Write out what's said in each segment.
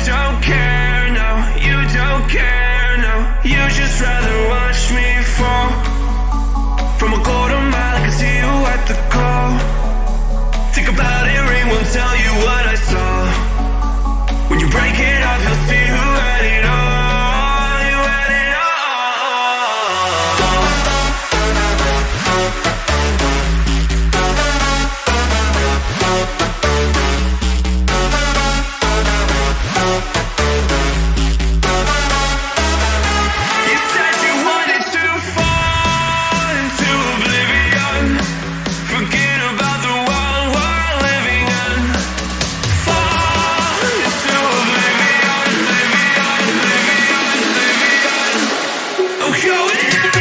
don't care, no, you don't care, no. You just rather watch me fall. From a quarter mile, I can see you at the call. Think about it, ring won't tell you what I saw. When you break it off, you'll see who had it all. You had it all. You said you wanted to fall into oblivion. Forget about the world we're living in. Fall into oblivion, oblivion, oblivion, oblivion. I'm going in.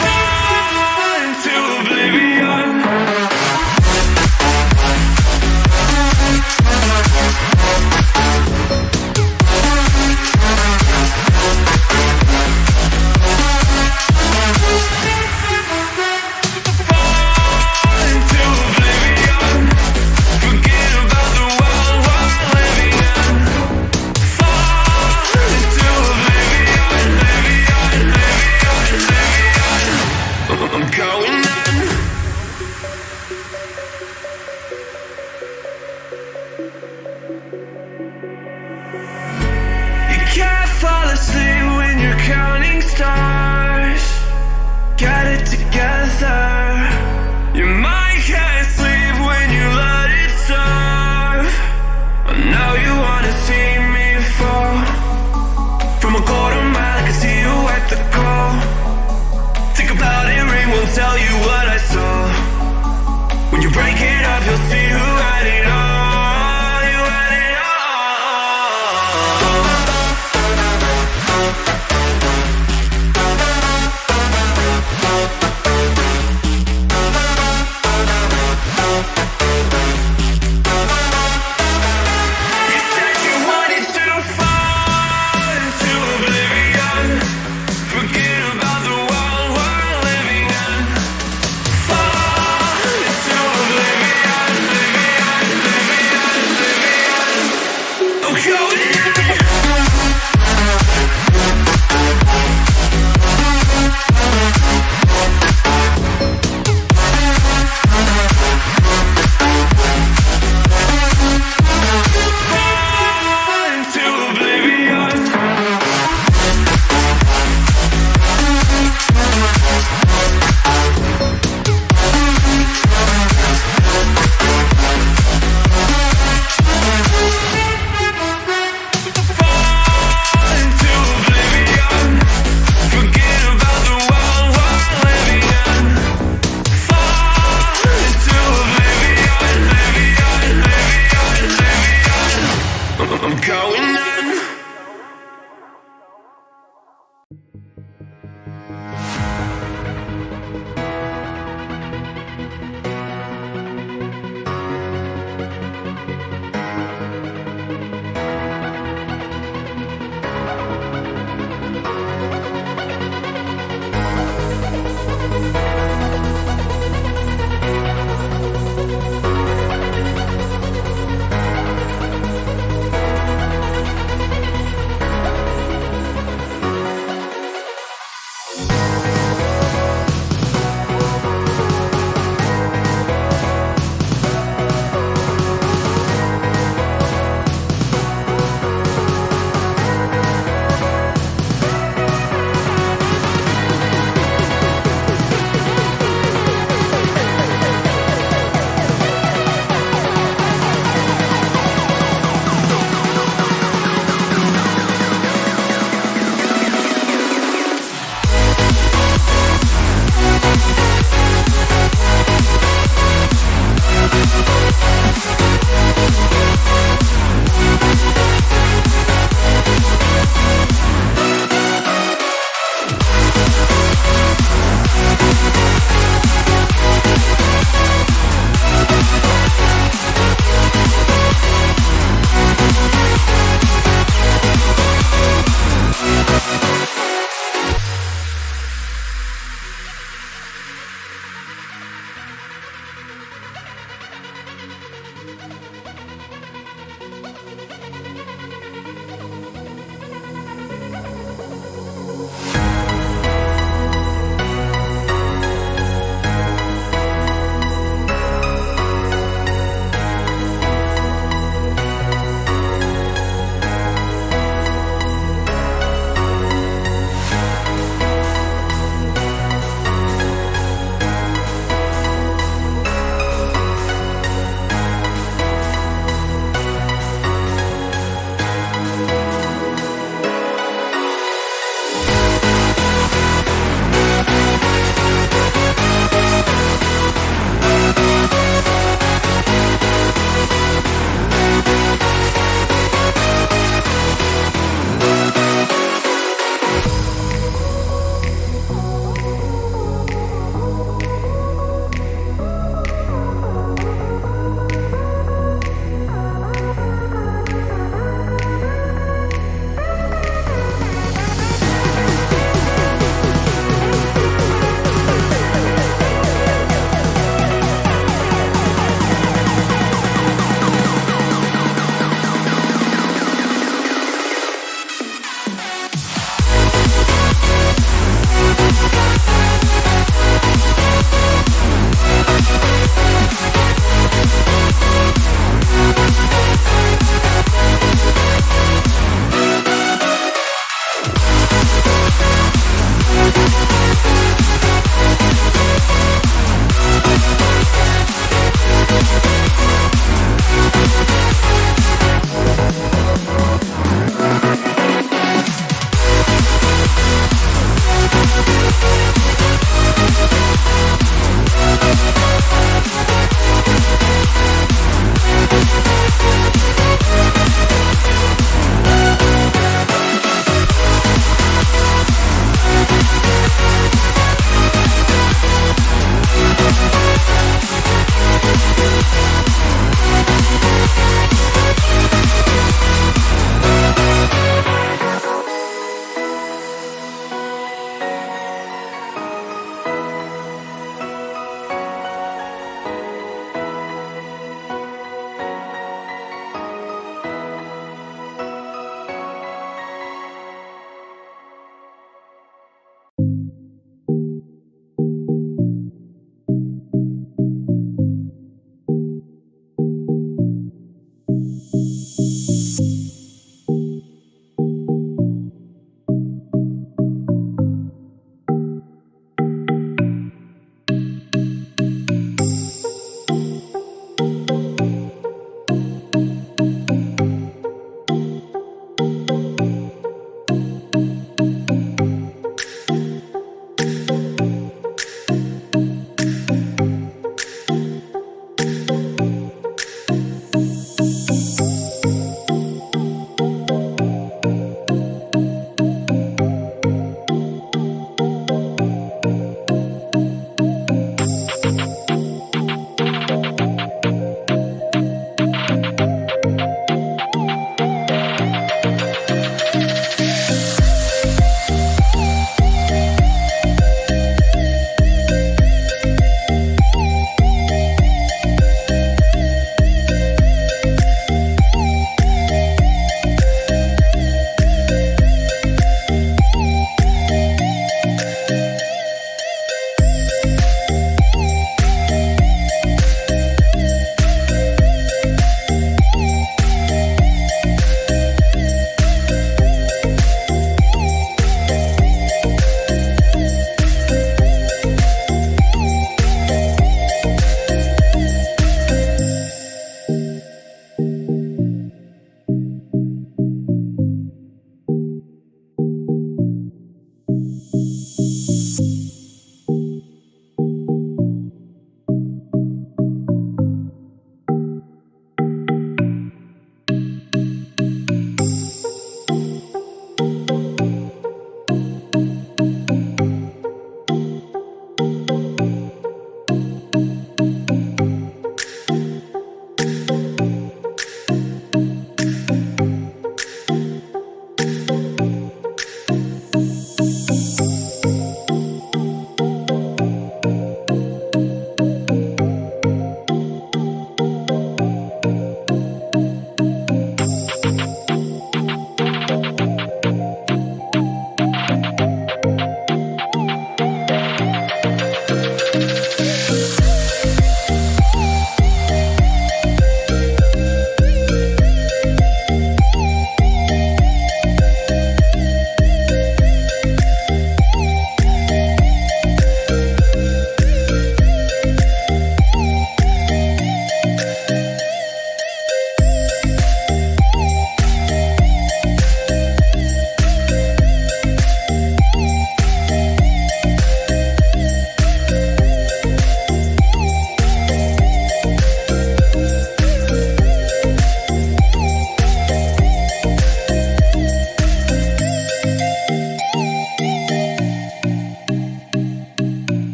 Fall into oblivion. Fall into oblivion. Forget about the world we're living in. Fall into oblivion, oblivion, oblivion, oblivion. I'm going in. You can't fall asleep when you're counting stars. Get it together. Your mind can't sleep when you let it serve. I know you wanna see me fall. From a quarter mile, I can see you at the call. Think about it, ring won't tell you what I saw. When you break it off, you'll see who had it all. You had it all. You said you wanted to fall into oblivion. Forget about the world we're living in. Fall into oblivion, oblivion.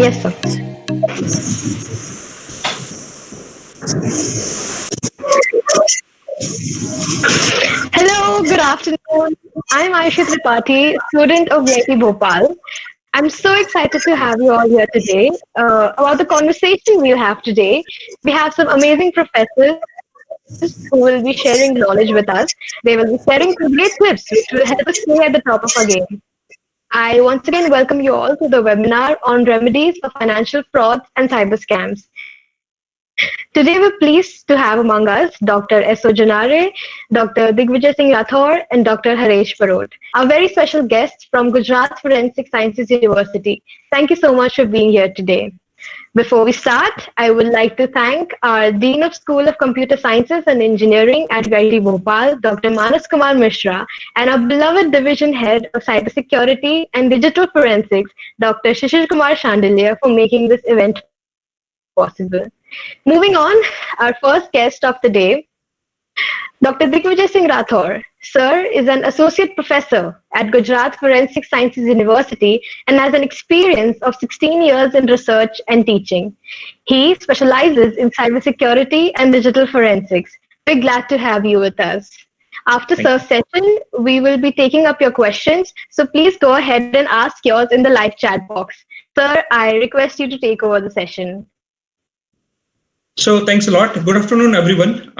Yes, sir. Hello, good afternoon. I'm Aisha Tripathi, student of VIT Bhopal. I'm so excited to have you all here today. About the conversation we'll have today, we have some amazing professors who will be sharing the knowledge with us. They will be sharing some great tips which will help us stay at the top of our game. I once again welcome you all to the webinar on remedies for financial frauds and cyber scams. Today we're pleased to have among us Dr. S.O. Janare, Dr. Digvijay Singh Rathore, and Dr. Haresh Parot, our very special guests from Gujarat Forensic Sciences University. Thank you so much for being here today. Before we start, I would like to thank our Dean of School of Computer Sciences and Engineering at VIT Bhopal, Dr. Manas Kumar Mishra, and our beloved Division Head of Cybersecurity and Digital Forensics, Dr. Shishir Kumar Shandelia, for making this event possible. Moving on, our first guest of the day, Dr. Digvijay Singh Rathore. Sir is an associate professor at Gujarat Forensic Sciences University and has an experience of 16 years in research and teaching. He specializes in cybersecurity and digital forensics. We're glad to have you with us. After Sir's Thank you. session, we will be taking up your questions, so please go ahead and ask yours in the live chat box. Sir, I request you to take over the session. So thanks a lot. Good afternoon, everyone.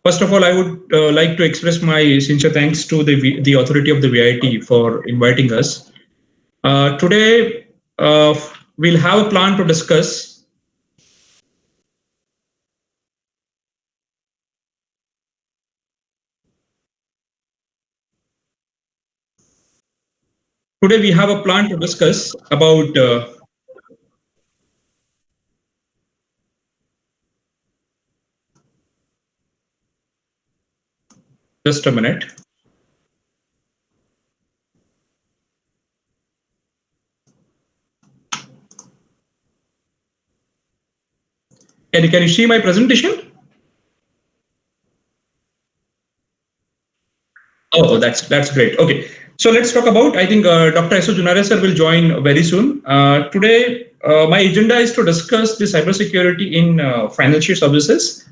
First of all, I would like to express my sincere thanks to the authority of the VIT for inviting us. Today, we'll have a plan to discuss. Today, we have a plan to discuss about. Just a minute. Can you see my presentation? Oh, that's great. Okay, so let's talk about. I think Dr. S.O. Junare sir will join very soon. Today, my agenda is to discuss the cybersecurity in financial services,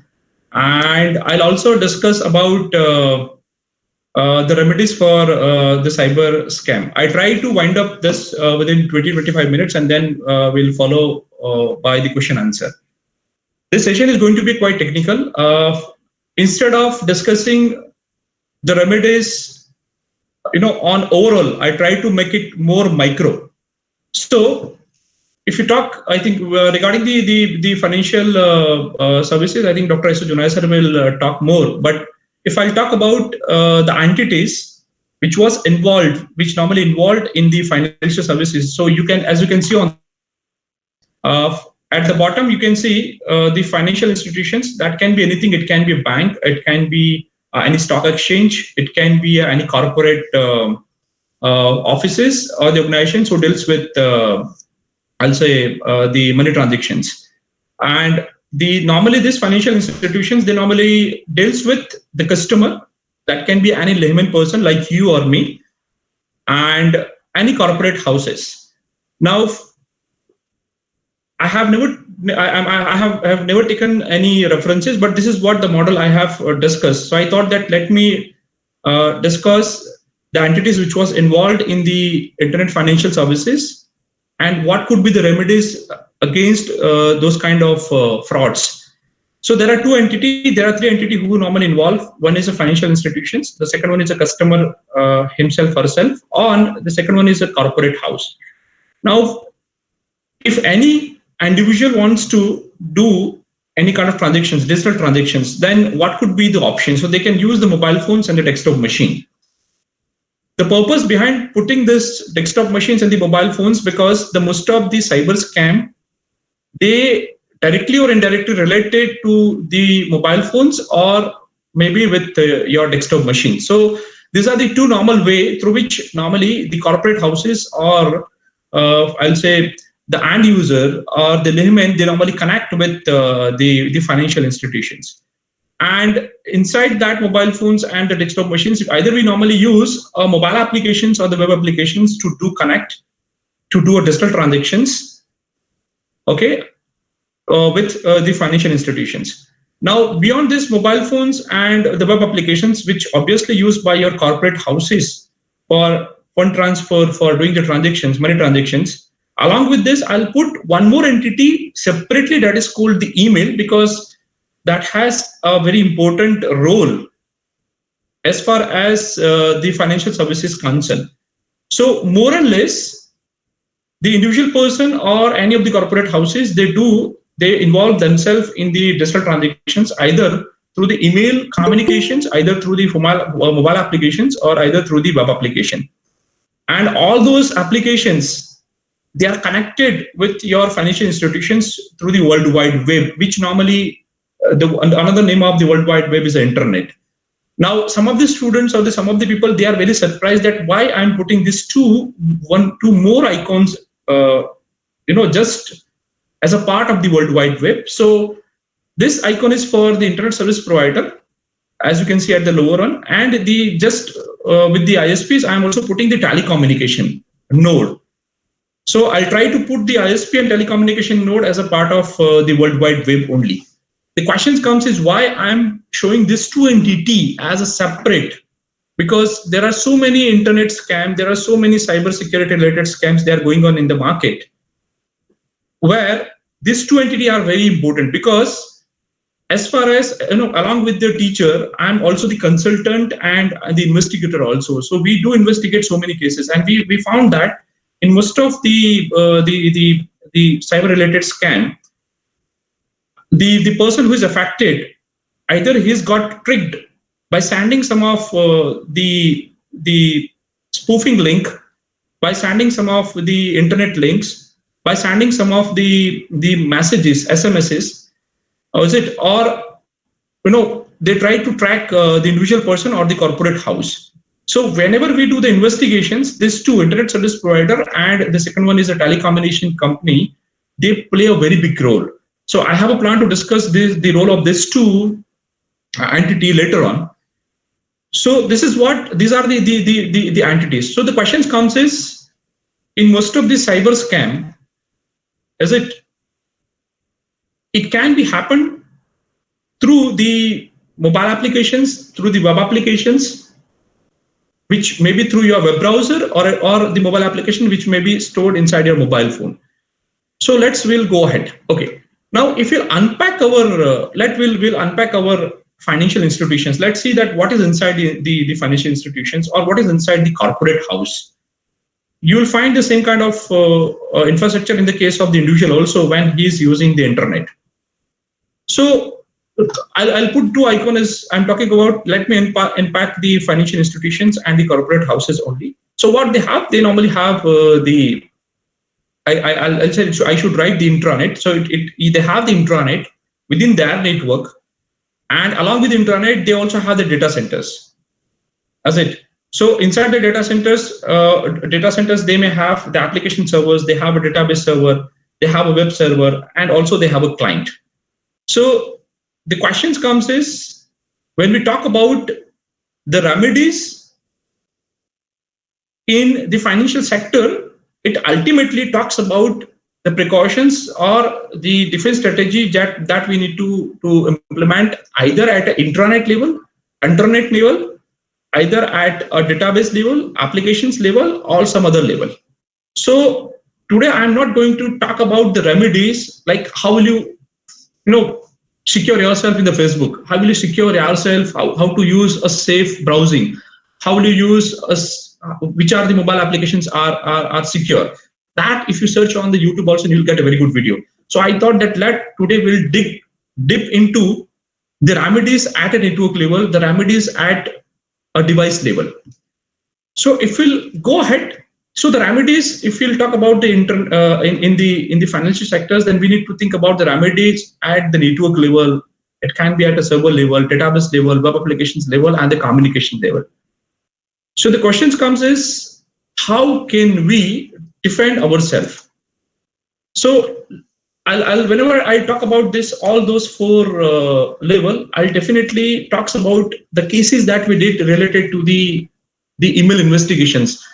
and I'll also discuss about the remedies for the cyber scam. I try to wind up this within 20-25 minutes, and then we'll follow by the question answer. This session is going to be quite technical. Instead of discussing the remedies, on overall, I try to make it more micro. So, if you talk, I think regarding the financial services, I think Dr. S.O. Junai sir will talk more. But if I talk about the entities which normally involved in the financial services, so you can, as you can see on at the bottom, you can see the financial institutions. That can be anything. It can be a bank. It can be any stock exchange. It can be any corporate offices or the organizations who deals with, I'll say, the money transactions. And normally these financial institutions, they normally deals with the customer. That can be any layman person like you or me, and any corporate houses. Now, I have never taken any references, but this is what the model I have discussed. So I thought that let me discuss the entities which was involved in the internet financial services and what could be the remedies against those kind of frauds. So there are three entities who normally involve. One is a financial institutions. The second one is a customer himself or herself. And the second one is a corporate house. Now, if any individual wants to do any kind of transactions, digital transactions, then what could be the option? So they can use the mobile phones and the desktop machine. The purpose behind putting this desktop machines and the mobile phones, because the most of the cyber scam, they directly or indirectly related to the mobile phones or maybe with your desktop machine. So these are the two normal way through which normally the corporate houses or I'll say the end user or the layman, they normally connect with the financial institutions. And inside that mobile phones and the desktop machines, either we normally use mobile applications or the web applications to do connect to do a digital transactions, okay, with the financial institutions. Now, beyond this, mobile phones and the web applications, which obviously used by your corporate houses for fund transfer, for doing the transactions, money transactions. Along with this, I'll put one more entity separately, that is called the email, because that has a very important role as far as the financial services concerned. So more or less, the individual person or any of the corporate houses, they involve themselves in the digital transactions, either through the email communications, either through the mobile applications, or either through the web application. And all those applications, they are connected with your financial institutions through the World Wide Web, which normally, another name of the World Wide Web is the internet. Now, some of the students or some of the people, they are very surprised that why I'm putting these two more icons, just as a part of the World Wide Web. So this icon is for the internet service provider, as you can see at the lower one, and with the ISPs, I'm also putting the telecommunication node. So I'll try to put the ISP and telecommunication node as a part of the World Wide Web only. The question comes is why I'm showing this two entity as a separate, because there are so many internet scams, there are so many cyber security related scams that are going on in the market, where these two entities are very important. Because as far as, along with the teacher, I'm also the consultant and the investigator also. So we do investigate so many cases, and we found that in most of the cyber related scam, the person who is affected, either he's got tricked by sending some of the spoofing link, by sending some of the internet links, by sending some of the messages, SMSs, they try to track the individual person or the corporate house. So whenever we do the investigations, these two, internet service provider and the second one is a telecommunication company, they play a very big role. So I have a plan to discuss the role of these two entity later on. So these are the entities. So the question comes is, in most of the cyber scam, it can be happen through the mobile applications, through the web applications, which may be through your web browser, or the mobile application which may be stored inside your mobile phone. So we'll go ahead. Okay. Now, if we'll unpack we'll unpack our financial institutions. Let's see that what is inside the financial institutions, or what is inside the corporate house. You will find the same kind of infrastructure in the case of the individual also when he is using the internet. So I'll put two icons I'm talking about. Let me unpack the financial institutions and the corporate houses only. So what they have, they normally have I'll say I should write the intranet. So they have the intranet within their network, and along with the intranet, they also have the data centers. So inside the data centers, they may have the application servers, they have a database server, they have a web server, and also they have a client. So the question comes is, when we talk about the remedies in the financial sector, it ultimately talks about the precautions or the defense strategy that we need to implement, either at an intranet level, internet level, either at a database level, applications level, or some other level. So today I'm not going to talk about the remedies, like how will you secure yourself in the Facebook, how will you secure yourself, how to use a safe browsing, how will you use which are the mobile applications are secure. That if you search on the YouTube also, you'll get a very good video. So I thought that today we'll dip into the remedies at a network level, the remedies at a device level. So if we'll go ahead, so the remedies, if we'll talk about in the financial sectors, then we need to think about the remedies at the network level. It can be at a server level, database level, web applications level, and the communication level. So the questions comes is, how can we defend ourselves? So I'll whenever I talk about this, all those four level, I'll definitely talks about the cases that we did related to the email investigations.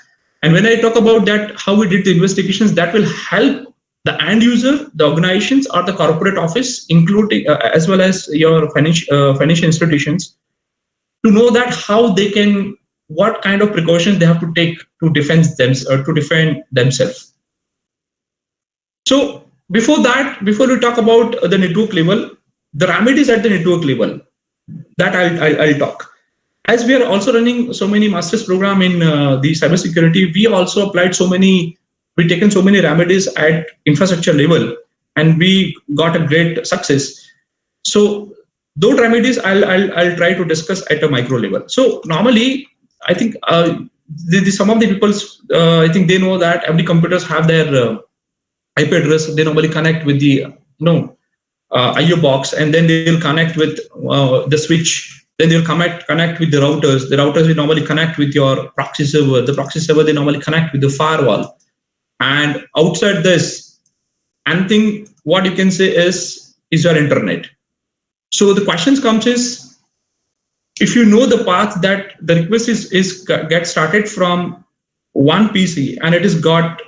And when I talk about that, how we did the investigations, that will help the end user, the organizations, or the corporate office, including as well as your financial institutions, to know that how they can, what kind of precautions they have to take to defend themselves. So before that, before we talk about the network level, the remedies at the network level, that I'll talk. As we are also running so many master's program in the cybersecurity, we also applied we taken so many remedies at infrastructure level, and we got a great success. So those remedies I'll try to discuss at a micro level. So normally, I think some of the people, I think they know that every computers have their IP address. They normally connect with the IO box, and then they'll connect with the switch. Then they'll connect with the routers. The routers will normally connect with your proxy server. The proxy server, they normally connect with the firewall. And outside this, anything what you can say is your internet. So the questions comes is, if you know the path that the request is get started from one PC and it is got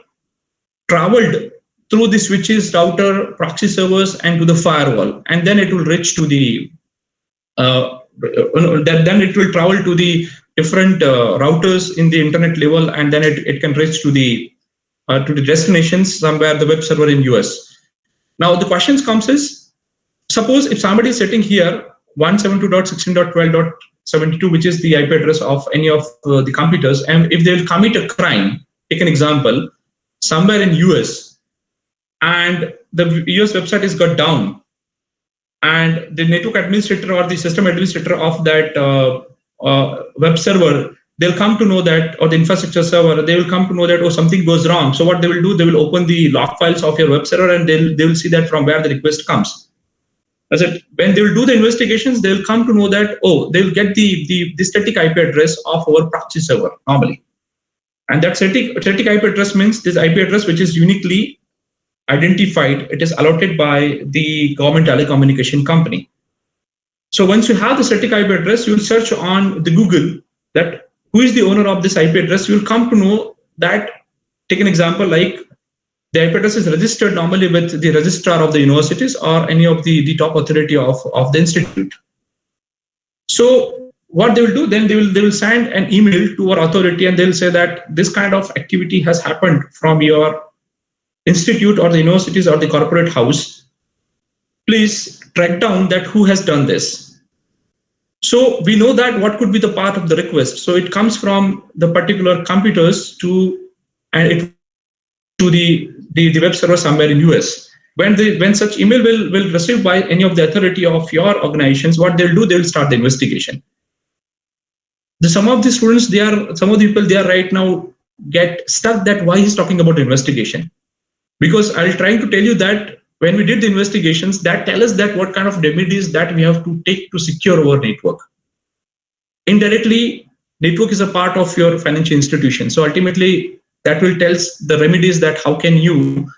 traveled through the switches, router, proxy servers, and to the firewall, and then it will reach to the then it will travel to the different routers in the internet level, and then it can reach to the destinations, somewhere the web server in US. Now the questions comes is, suppose if somebody is sitting here 172.16.12.72, which is the IP address of any of the computers, and if they will commit a crime, take an example, somewhere in US, and the US website is got down, and the network administrator or the system administrator of that web server, they'll come to know that, or the infrastructure server, they will come to know that, oh, something goes wrong. So what they will do, they will open the log files of your web server, and they will see that from where the request comes. As it, when they will do the investigations, they will come to know that, oh, they will get the static IP address of our proxy server normally. And that static IP address means this IP address which is uniquely identified. It is allotted by the government telecommunication company. So once you have the static IP address, you will search on the Google that who is the owner of this IP address. You will come to know that, take an example, like the IP address is registered normally with the registrar of the universities or any of the top authority of the institute. So what they will do, then they will send an email to our authority, and they'll say that this kind of activity has happened from your institute or the universities or the corporate house. Please track down that who has done this. So we know that what could be the part of the request. So it comes from the particular computers to the web server somewhere in US. When such email will receive by any of the authority of your organizations, what they'll do, they'll start the investigation. Some of the students, some of the people, they are right now get stuck that why he's talking about investigation. Because I'm trying to tell you that when we did the investigations, that tell us that what kind of remedies that we have to take to secure our network. Indirectly, network is a part of your financial institution. So ultimately, that will tell us the remedies that how can you,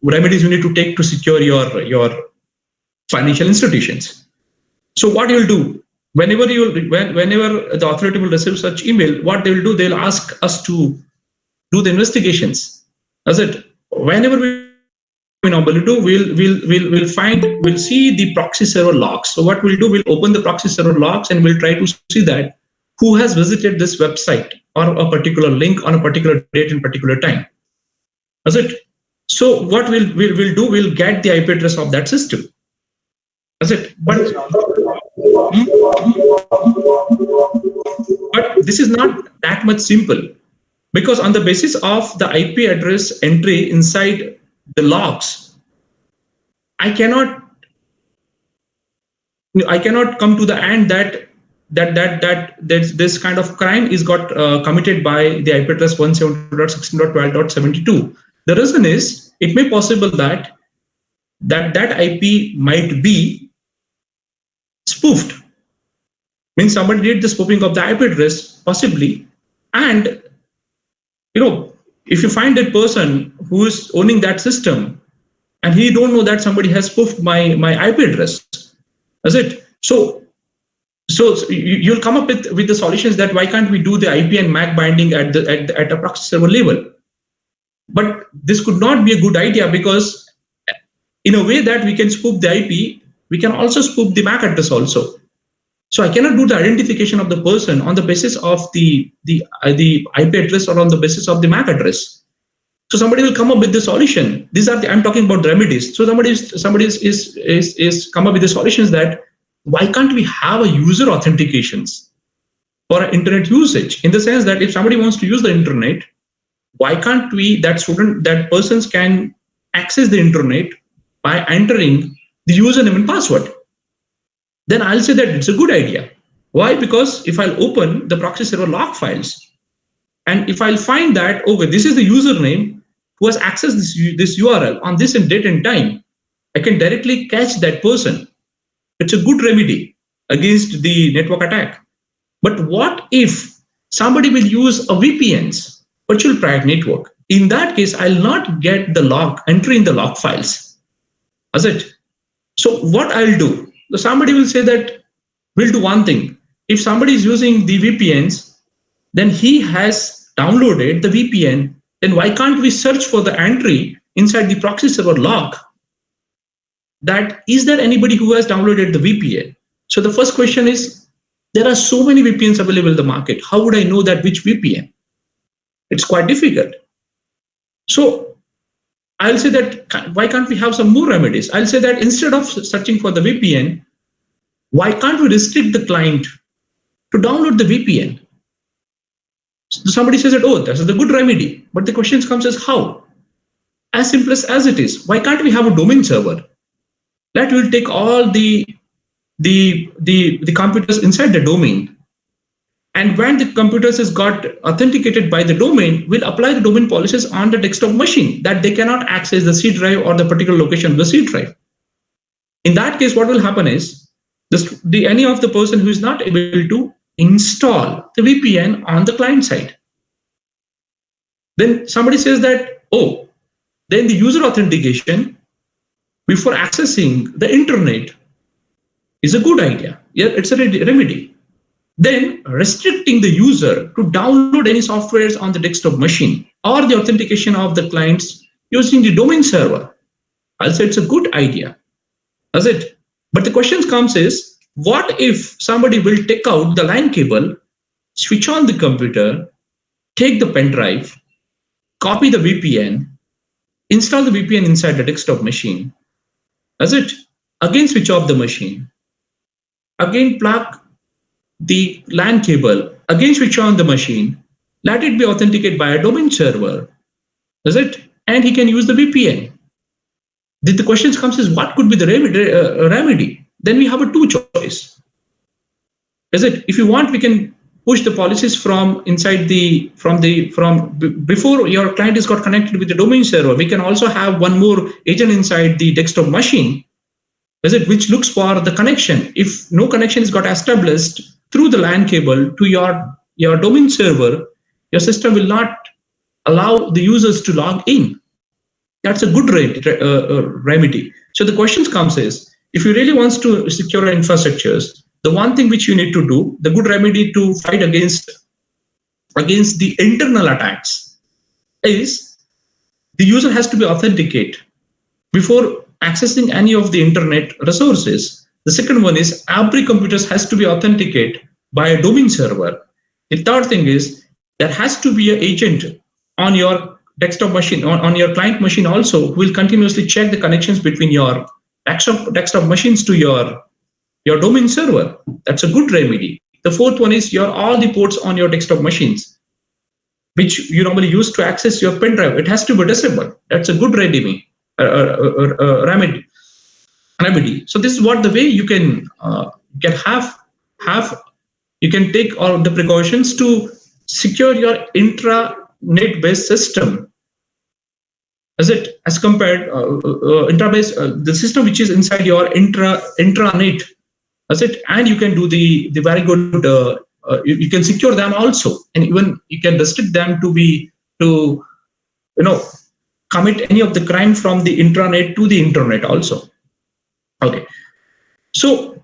remedies you need to take to secure your financial institutions. So what you will do, whenever the authority will receive such email, what they will do, they'll ask us to do the investigations. As it, whenever we normally do, we'll see the proxy server logs. So what we'll do, we'll open the proxy server logs and we'll try to see that who has visited this website or a particular link on a particular date and particular time. That's it. So what we'll do, we'll get the IP address of that system. That's it. But this is not that much simple, because on the basis of the IP address entry inside the logs, I cannot come to the end that this kind of crime is got committed by the IP address 172.16.12.72. The reason is, it may possible that IP might be spoofed. Means somebody did the spoofing of the IP address possibly, and if you find that person who is owning that system and he don't know that somebody has spoofed my IP address, that's it. So So you'll come up with the solutions that why can't we do the IP and MAC binding at a proxy server level? But this could not be a good idea, because in a way that we can spoof the IP, we can also spoof the MAC address also. So I cannot do the identification of the person on the basis of the IP address or on the basis of the MAC address. So somebody will come up with the solution. These are I'm talking about remedies. So somebody is come up with the solutions that why can't we have a user authentications for internet usage, in the sense that if somebody wants to use the internet, why can't we that persons can access the internet by entering the username and password? Then I'll say that it's a good idea. Why? Because if I'll open the proxy server log files, and if I'll find that, okay, this is the username who has accessed this URL on this date and time, I can directly catch that person. It's a good remedy against the network attack. But what if somebody will use a VPN's, virtual private network? In that case, I'll not get the log entry in the log files. Is it? So what I'll do, so somebody will say that we'll do one thing. If somebody is using the VPNs, then he has downloaded the VPN. Then why can't we search for the entry inside the proxy server log? That is there anybody who has downloaded the VPN? So the first question is, there are so many VPNs available in the market. How would I know that which VPN? It's quite difficult. So I'll say that why can't we have some more remedies? I'll say that instead of searching for the VPN, why can't we restrict the client to download the VPN? So somebody says that, oh, that's a good remedy. But the question comes as how? As simple as it is. Why can't we have a domain server that will take all the computers inside the domain, and when the computers has got authenticated by the domain, we'll apply the domain policies on the desktop machine that they cannot access the C drive or the particular location of the C drive. In that case, what will happen is any of the person who is not able to install the VPN on the client side. Then somebody says that, oh, then the user authentication before accessing the internet is a good idea. Yeah, it's a remedy. Then restricting the user to download any softwares on the desktop machine or the authentication of the clients using the domain server. I'll say it's a good idea. Does it? But the question comes is, what if somebody will take out the LAN cable, switch on the computer, take the pen drive, copy the VPN, install the VPN inside the desktop machine. Does it? Again switch off the machine. Again plug the LAN cable, again switch on the machine, let it be authenticated by a domain server. Does it? And he can use the VPN. The question comes is, what could be the remedy? Then we have a two choice. Is it? If you want, we can push the policies from inside before your client is got connected with the domain server. We can also have one more agent inside the desktop machine, is it, which looks for the connection. If no connection is got established through the LAN cable to your domain server, your system will not allow the users to log in. That's a good remedy. So the question comes is, if you really want to secure infrastructures, the one thing which you need to do, the good remedy to fight against the internal attacks, is the user has to be authenticated before accessing any of the internet resources. The second one is every computer has to be authenticated by a domain server. The third thing is there has to be an agent on your desktop machine, on your client machine also, who will continuously check the connections between your desktop machines to your domain server. That's a good remedy. The fourth one is all the ports on your desktop machines, which you normally use to access your pen drive. It has to be disabled. That's a good remedy. So this is what the way you can you can take all the precautions to secure your intranet based system. Is it as compared the system which is inside your intranet? Is it? And you can do the very good. You can secure them also, and even you can restrict them to commit any of the crime from the intranet to the internet also. Okay, so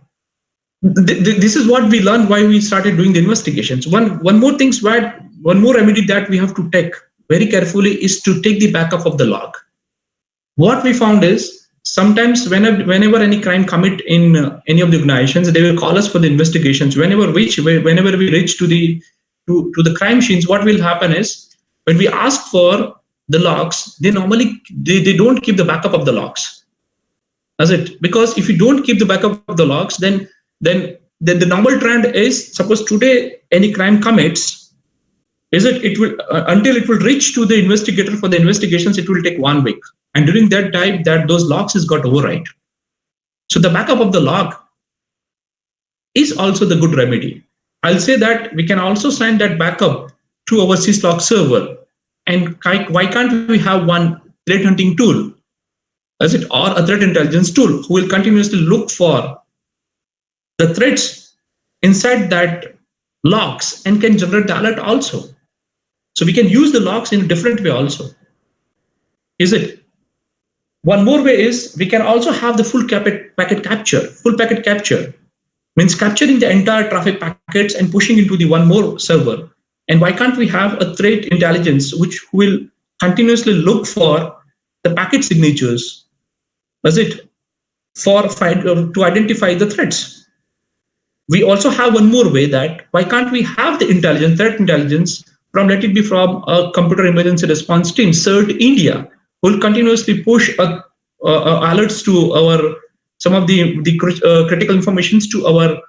This is what we learned why we started doing the investigations. One more one more remedy that we have to take very carefully is to take the backup of the log. What we found is sometimes whenever any crime commit in any of the organizations, they will call us for the investigations. Whenever we reach to the crime scenes, what will happen is when we ask for the logs, they normally they don't keep the backup of the logs. Does it? Because if you don't keep the backup of the logs, then the normal trend is, suppose today any crime commits, it will until it will reach to the investigator for the investigations, it will take 1 week, and during that time that those logs has got overwrite. So the backup of the log is also the good remedy. I'll say that we can also send that backup to our syslog server, and why can't we have one threat hunting tool, or a threat intelligence tool who will continuously look for the threats inside that logs and can generate the alert also. So we can use the logs in a different way also. One more way is we can also have the full packet capture. Full packet capture means capturing the entire traffic packets and pushing into the one more server. And why can't we have a threat intelligence which will continuously look for the packet signatures, to identify the threats? We also have one more way, that why can't we have the threat intelligence from, let it be from a computer emergency response team, CERT India, who will continuously push alerts to some of the critical informations to our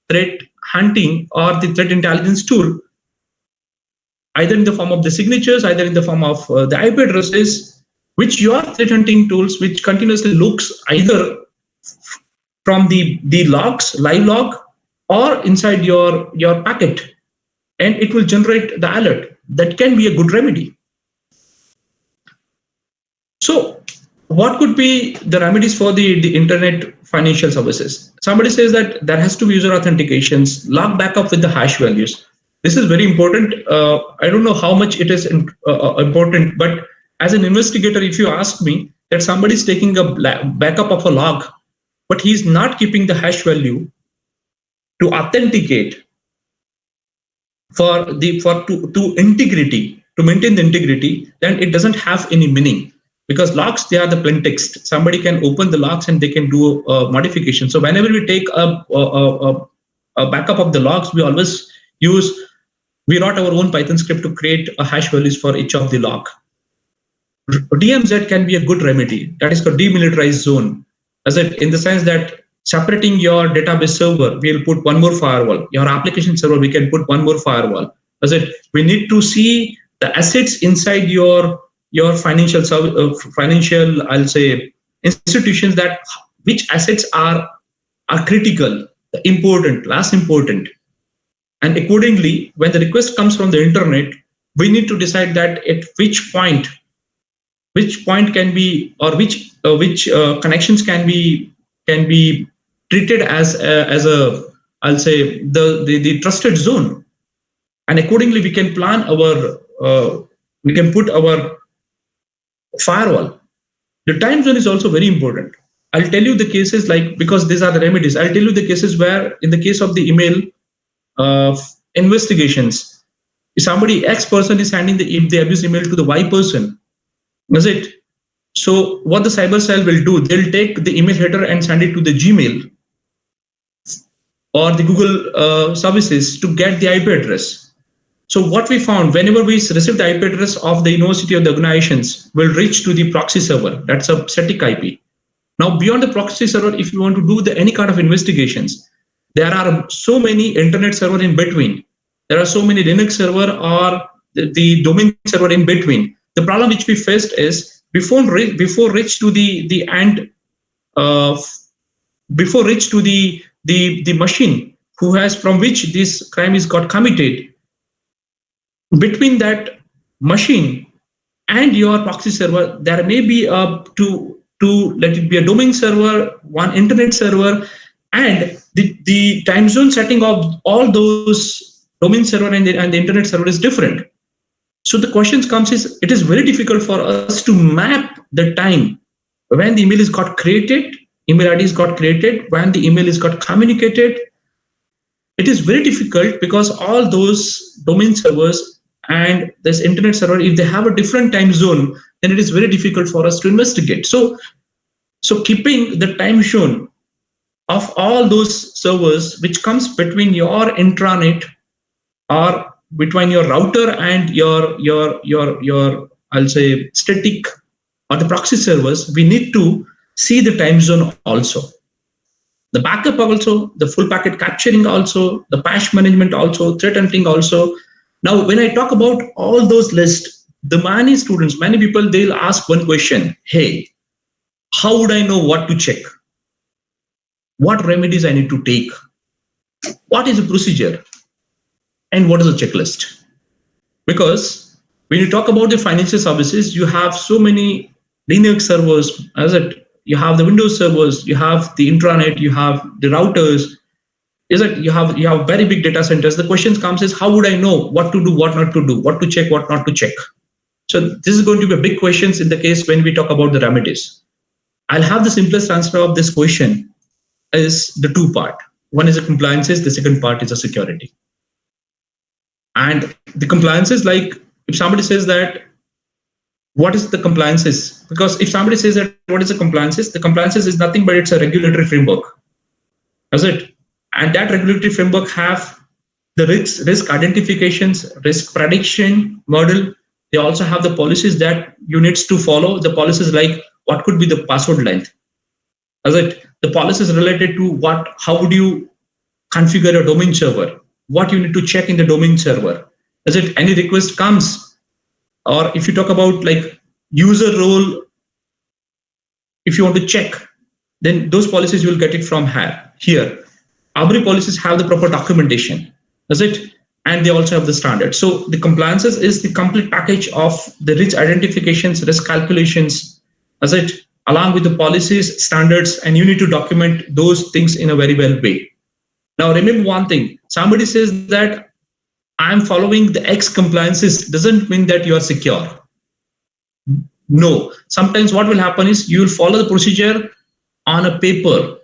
threat hunting or the threat intelligence tool, either in the form of the signatures, either in the form of the IP addresses, which your threat hunting tools, which continuously looks either from the logs, live log, or inside your packet, and it will generate the alert. That can be a good remedy. So what could be the remedies for the internet financial services? Somebody says that there has to be user authentications, log backup with the hash values. This is very important. I don't know how much it is important, but as an investigator, if you ask me that somebody is taking a backup of a log, but he's not keeping the hash value to authenticate to integrity, to maintain the integrity, then it doesn't have any meaning, because logs, they are the plain text. Somebody can open the logs and they can do a modification. So whenever we take a backup of the logs, we always we write our own Python script to create a hash values for each of the log. DMZ can be a good remedy. That is called demilitarized zone, in the sense that separating your database server, we'll put one more firewall. Your application server, we can put one more firewall. We need to see the assets inside your financial, I'll say, institutions, that which assets are critical, important, less important. And accordingly, when the request comes from the internet, we need to decide that at which point can be, or which connections can be treated as a, I'll say, the trusted zone. And accordingly, we can plan we can put our firewall. The time zone is also very important. I'll tell you the cases, because these are the remedies. I'll tell you the cases where, in the case of the email investigations, if somebody X person is sending the abuse email to the Y person, so what the cyber cell will do, they'll take the email header and send it to the Gmail or the Google services to get the IP address. So what we found, whenever we receive the IP address of the university or the organizations, will reach to the proxy server. That's a static IP. Now, beyond the proxy server, if you want to do any kind of investigations, there are so many internet server in between. There are so many Linux server or the domain server in between. The problem which we faced is before reach to the end, before reach to the machine from which this crime is got committed, between that machine and your proxy server, there may be let it be a domain server, one internet server, and the time zone setting of all those domain server and the internet server is different. So the question comes is, it is very difficult for us to map the time when the email is got created, email ID is got created, when the email is got communicated, it is very difficult because all those domain servers and this internet server, if they have a different time zone, then it is very difficult for us to investigate. So keeping the time zone of all those servers which comes between your intranet or between your router and your I'll say static or the proxy servers, we need to see the time zone also. The backup also, the full packet capturing also, the patch management also, threat hunting also. Now, when I talk about all those lists, the many students, many people, they'll ask one question: hey, how would I know what to check? What remedies I need to take? What is the procedure? And what is the checklist? Because when you talk about the financial services, you have so many Linux servers, as it you have the Windows servers, you have the intranet, you have the routers, is it you have very big data centers. The question comes is, how would I know what to do, what not to do, what to check, what not to check? So this is going to be a big question in the case when we talk about the remedies. I'll have the simplest answer of this question is the two part. One is the compliances, the second part is the security. And the compliances, like if somebody says that what is the compliances? Because if somebody says that what is the compliances is nothing but it's a regulatory framework. That's it. And that regulatory framework have the risk identifications, risk prediction model. They also have the policies that you need to follow. The policies like what could be the password length. That's it. The policies related to how would you configure a domain server? What you need to check in the domain server. Is it any request comes? Or if you talk about like user role, if you want to check, then those policies you will get it from here. Every policies have the proper documentation, is it? And they also have the standard. So the compliances is the complete package of the risk identifications, risk calculations, is it? Along with the policies, standards, and you need to document those things in a very well way. Now remember one thing, somebody says that I'm following the X compliances, doesn't mean that you are secure. No, sometimes what will happen is you will follow the procedure on a paper,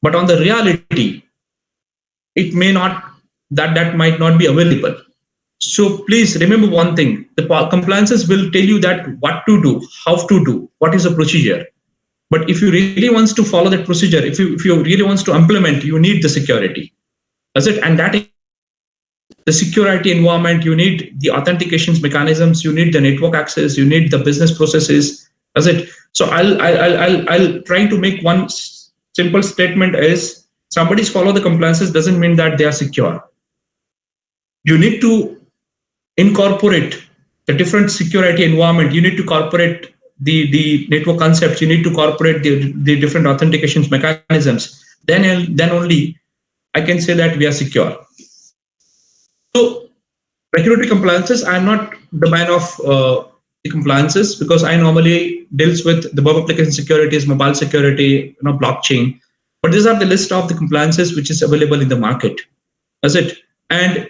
but on the reality, it may not, that might not be available. So please remember one thing, the compliances will tell you that what to do, how to do, what is the procedure. But if you really wants to follow that procedure, if you really wants to implement, you need the security. That's it. And that is the security environment, you need the authentications mechanisms, you need the network access, you need the business processes. That's it. So I'll try to make one simple statement is somebody's follow the compliances doesn't mean that they are secure. You need to incorporate the different security environment. You need to incorporate the network concepts. You need to incorporate the different authentications mechanisms. Then only I can say that we are secure. So regulatory compliances, I'm not the man of the compliances because I normally deals with the web application securities, mobile security, blockchain. But these are the list of the compliances which is available in the market. That's it. And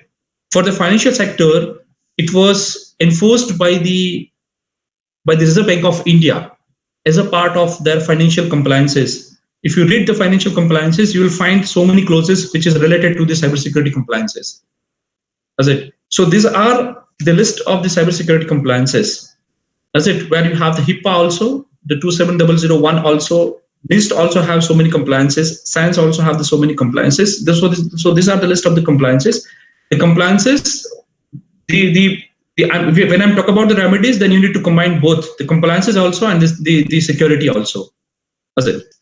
for the financial sector, it was enforced by the Reserve Bank of India as a part of their financial compliances. If you read the financial compliances, you will find so many clauses which is related to the cybersecurity compliances. That's it. So these are the list of the cybersecurity compliances. That's it. Where you have the HIPAA also, the 27001 also. NIST also have so many compliances. SANS also have so many compliances. So these are the list of the compliances. The compliances, when I'm talking about the remedies, then you need to combine both the compliances also and the security also. That's it.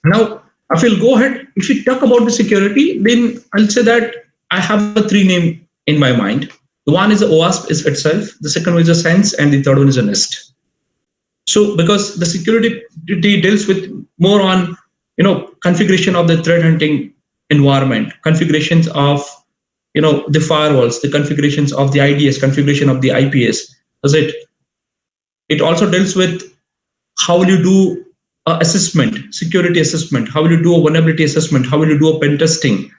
Now, if we'll go ahead, if we talk about the security, then I'll say that I have a three name in my mind. The one is the OWASP itself, the second one is the SANS, and the third one is the NIST. So because the security deals with more on configuration of the threat hunting environment, configurations of the firewalls, the configurations of the IDS, configuration of the IPS. Does it? It also deals with how will you do assessment, security assessment, how will you do a vulnerability assessment, how will you do a pen testing?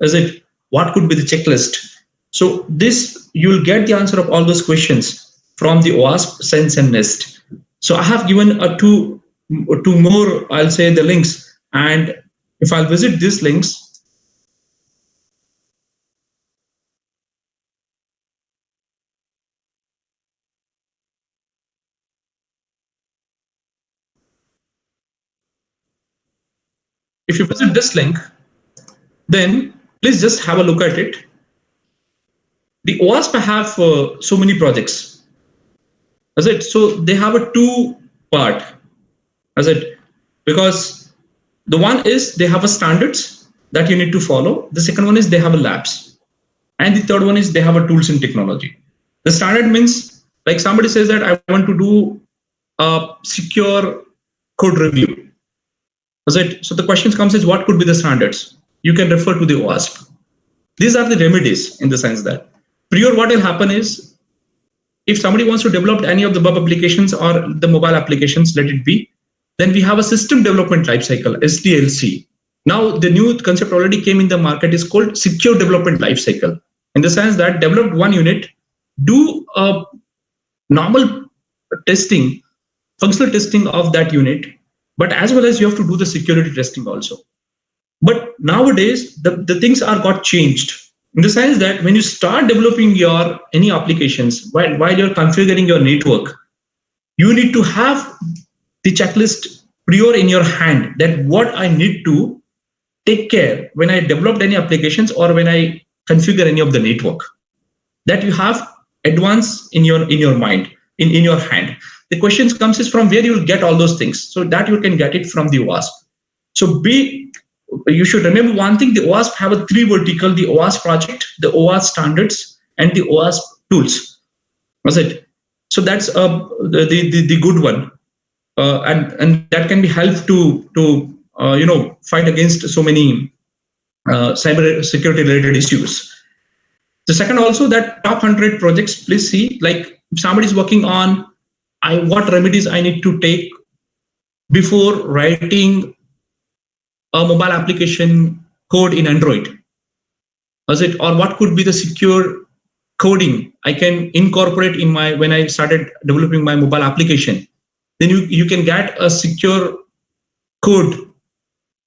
Is it? What could be the checklist? So this, you will get the answer of all those questions from the OWASP, SANS, and NIST. So I have given two more, I'll say the links. And if I'll visit these links, if you visit this link, then please just have a look at it. The OWASP have so many projects. Is it? So they have a two part. Is it? Because the one is they have a standards that you need to follow. The second one is they have a labs. And the third one is they have a tools and technology. The standard means like somebody says that I want to do a secure code review. Is it? So the question comes is what could be the standards? You can refer to the OWASP. These are the remedies in the sense that prior what will happen is if somebody wants to develop any of the web applications or the mobile applications, let it be, then we have a system development lifecycle, SDLC. Now the new concept already came in the market is called secure development lifecycle. In the sense that develop one unit, do a normal testing, functional testing of that unit, but as well as you have to do the security testing also. But nowadays the things are got changed in the sense that when you start developing your any applications while you're configuring your network, you need to have the checklist prior in your hand that what I need to take care when I developed any applications or when I configure any of the network, that you have advance in your mind, in your hand. The question comes is from where you will get all those things, so that you can get it from the OWASP. So you should remember one thing, the OWASP have a three vertical, the OWASP project, the OWASP standards, and the OWASP tools. Was it? So that's the good one. And that can be helped to fight against so many cyber security related issues. The second also that top 100 projects, please see like if somebody is working on what remedies I need to take before writing a mobile application code in Android. Was it? Or what could be the secure coding I can incorporate in when I started developing my mobile application. Then you can get a secure code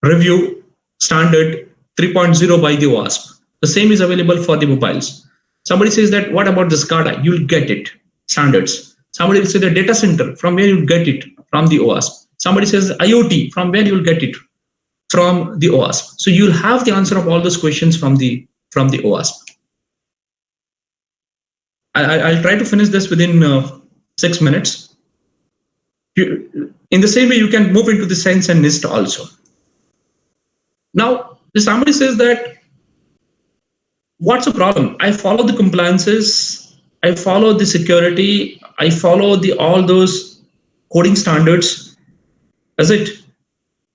review standard 3.0 by the OWASP. The same is available for the mobiles. Somebody says that what about the SCADA? You'll get it, standards. Somebody will say the data center, from where you'll get it, from the OWASP. Somebody says IoT, from where you'll get it, from the OWASP. So you'll have the answer of all those questions from the OWASP. I'll try to finish this within 6 minutes. In the same way, you can move into the Sense and NIST also. Now, somebody says that, what's the problem? I follow the compliances, I follow the security, I follow all those coding standards. Is it?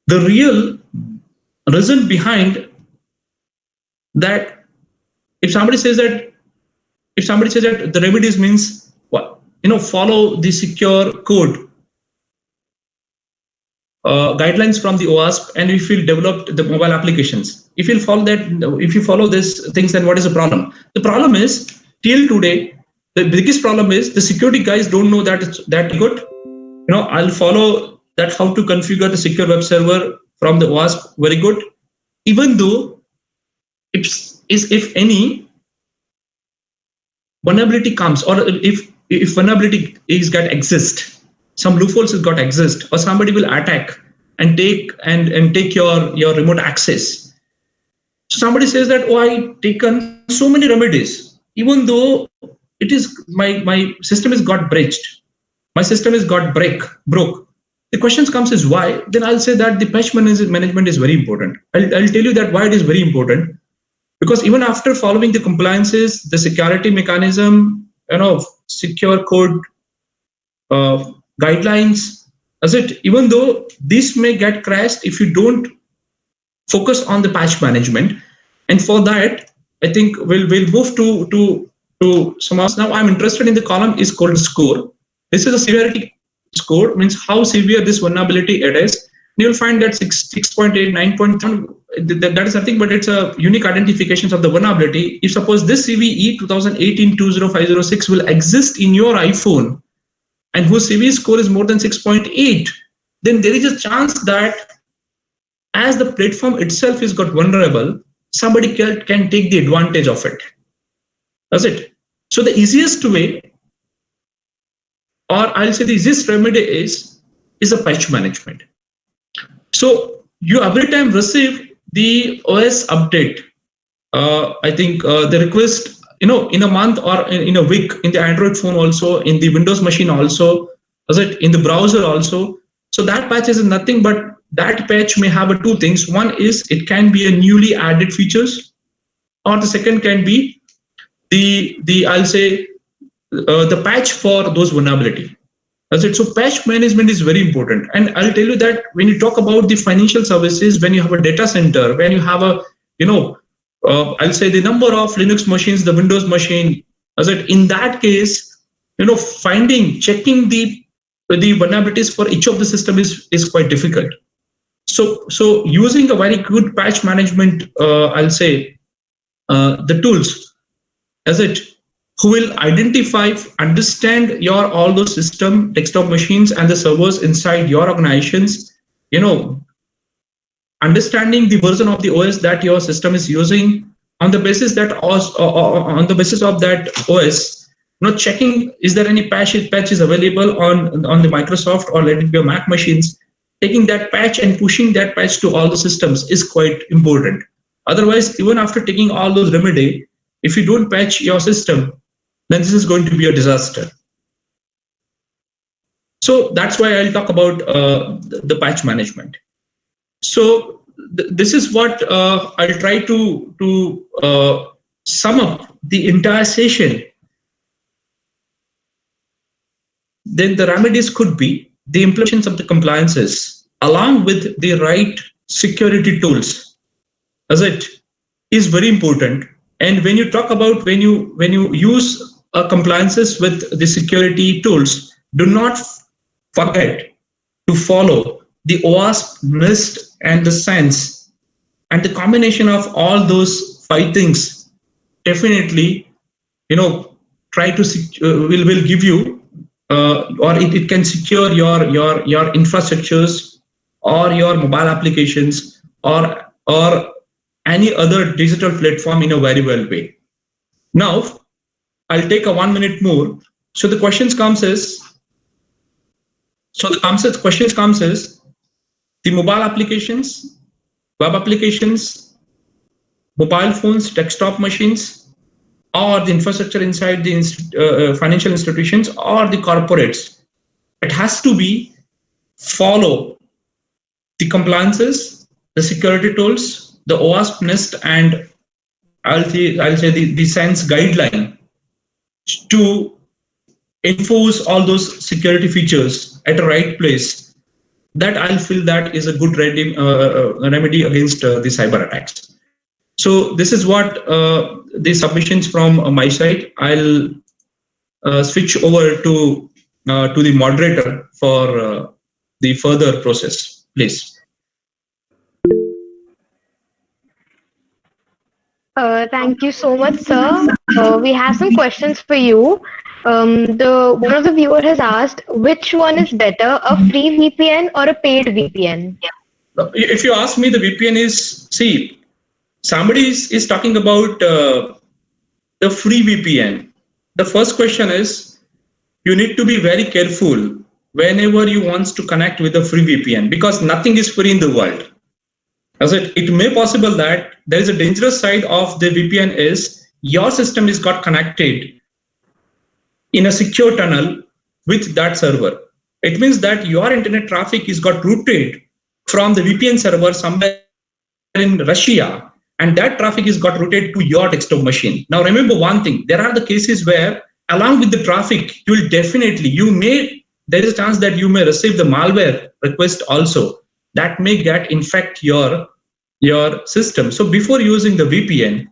The real reason behind that, if somebody says that the remedies means what? Follow the secure code guidelines from the OWASP, and if you developed the mobile applications, if you follow these things, then what is the problem? The problem is till today, the biggest problem is the security guys don't know that it's that good. I'll follow that how to configure the secure web server from the OWASP, very good. Even though if any vulnerability comes, or if vulnerability exist, some loopholes has got exist, or somebody will attack and take your remote access. So somebody says that, oh, I taken so many remedies, even though it is my system has got breached, my system has got broke. The question comes is why? Then I'll say that the patch management is very important. I'll tell you that why it is very important. Because even after following the compliances, the security mechanism, secure code guidelines, even though this may get crashed if you don't focus on the patch management. And for that, I think we'll move to some of. Now I'm interested in the column is called score. This is a severity score, means how severe this vulnerability it is. You'll find that 6.8, 9.1, that is nothing but it's a unique identifications of the vulnerability. If suppose this CVE 2018-20506 will exist in your iPhone and whose CVE score is more than 6.8, then there is a chance that as the platform itself is got vulnerable, somebody can take the advantage of it. That's it. So the easiest way, or I'll say the easiest remedy is a patch management. So you every time receive the OS update. I think the request, in a month or in a week, in the Android phone also, in the Windows machine also, is it in the browser also. So that patch is nothing but that patch may have two things. One is it can be a newly added features, or the second can be the I'll say the patch for those vulnerability. That's it. So patch management is very important. And I'll tell you that when you talk about the financial services, when you have a data center, when you have a, I'll say the number of Linux machines, the Windows machine, as it in that case, checking the vulnerabilities for each of the system is quite difficult. So using a very good patch management, I'll say the tools, as it who will identify, understand your all those system, desktop machines, and the servers inside your organizations. Understanding the version of the OS that your system is using, on the basis that on the basis of that OS, checking is there any patch is available on the Microsoft or let it be a Mac machines. Taking that patch and pushing that patch to all the systems is quite important. Otherwise, even after taking all those remedy, if you don't patch your system, then this is going to be a disaster. So that's why I'll talk about the patch management. So this is what I'll try to sum up the entire session. Then the remedies could be the implementations of the compliances along with the right security tools, as it is very important. And when you talk about when you use compliances with the security tools, do not forget to follow the OWASP, NIST, and the SANS, and the combination of all those 5 things definitely, try to will give you or it can secure your infrastructures or your mobile applications or any other digital platform in a very well way. Now, I'll take a 1 minute more. So the questions comes is, the mobile applications, web applications, mobile phones, desktop machines, or the infrastructure inside the financial institutions or the corporates. It has to be follow the compliances, the security tools, the OWASP, NIST, and I'll say the SANS guideline to enforce all those security features at the right place. That I'll feel that is a good remedy against the cyber attacks. So this is what the submissions from my side. I'll switch over to the moderator for the further process, please. Thank you so much, sir. We have some questions for you. One of the viewer has asked, which one is better, a free VPN or a paid VPN? If you ask me, the VPN is, somebody is talking about the free VPN. The first question is, you need to be very careful whenever you want to connect with a free VPN, because nothing is free in the world. As it may possible that there is a dangerous side of the VPN is your system is got connected in a secure tunnel with that server. It means that your internet traffic is got routed from the VPN server somewhere in Russia, and that traffic is got routed to your desktop machine. Now remember one thing, there are the cases where along with the traffic, there is a chance that you may receive the malware request also that may get infect your system. So before using the VPN,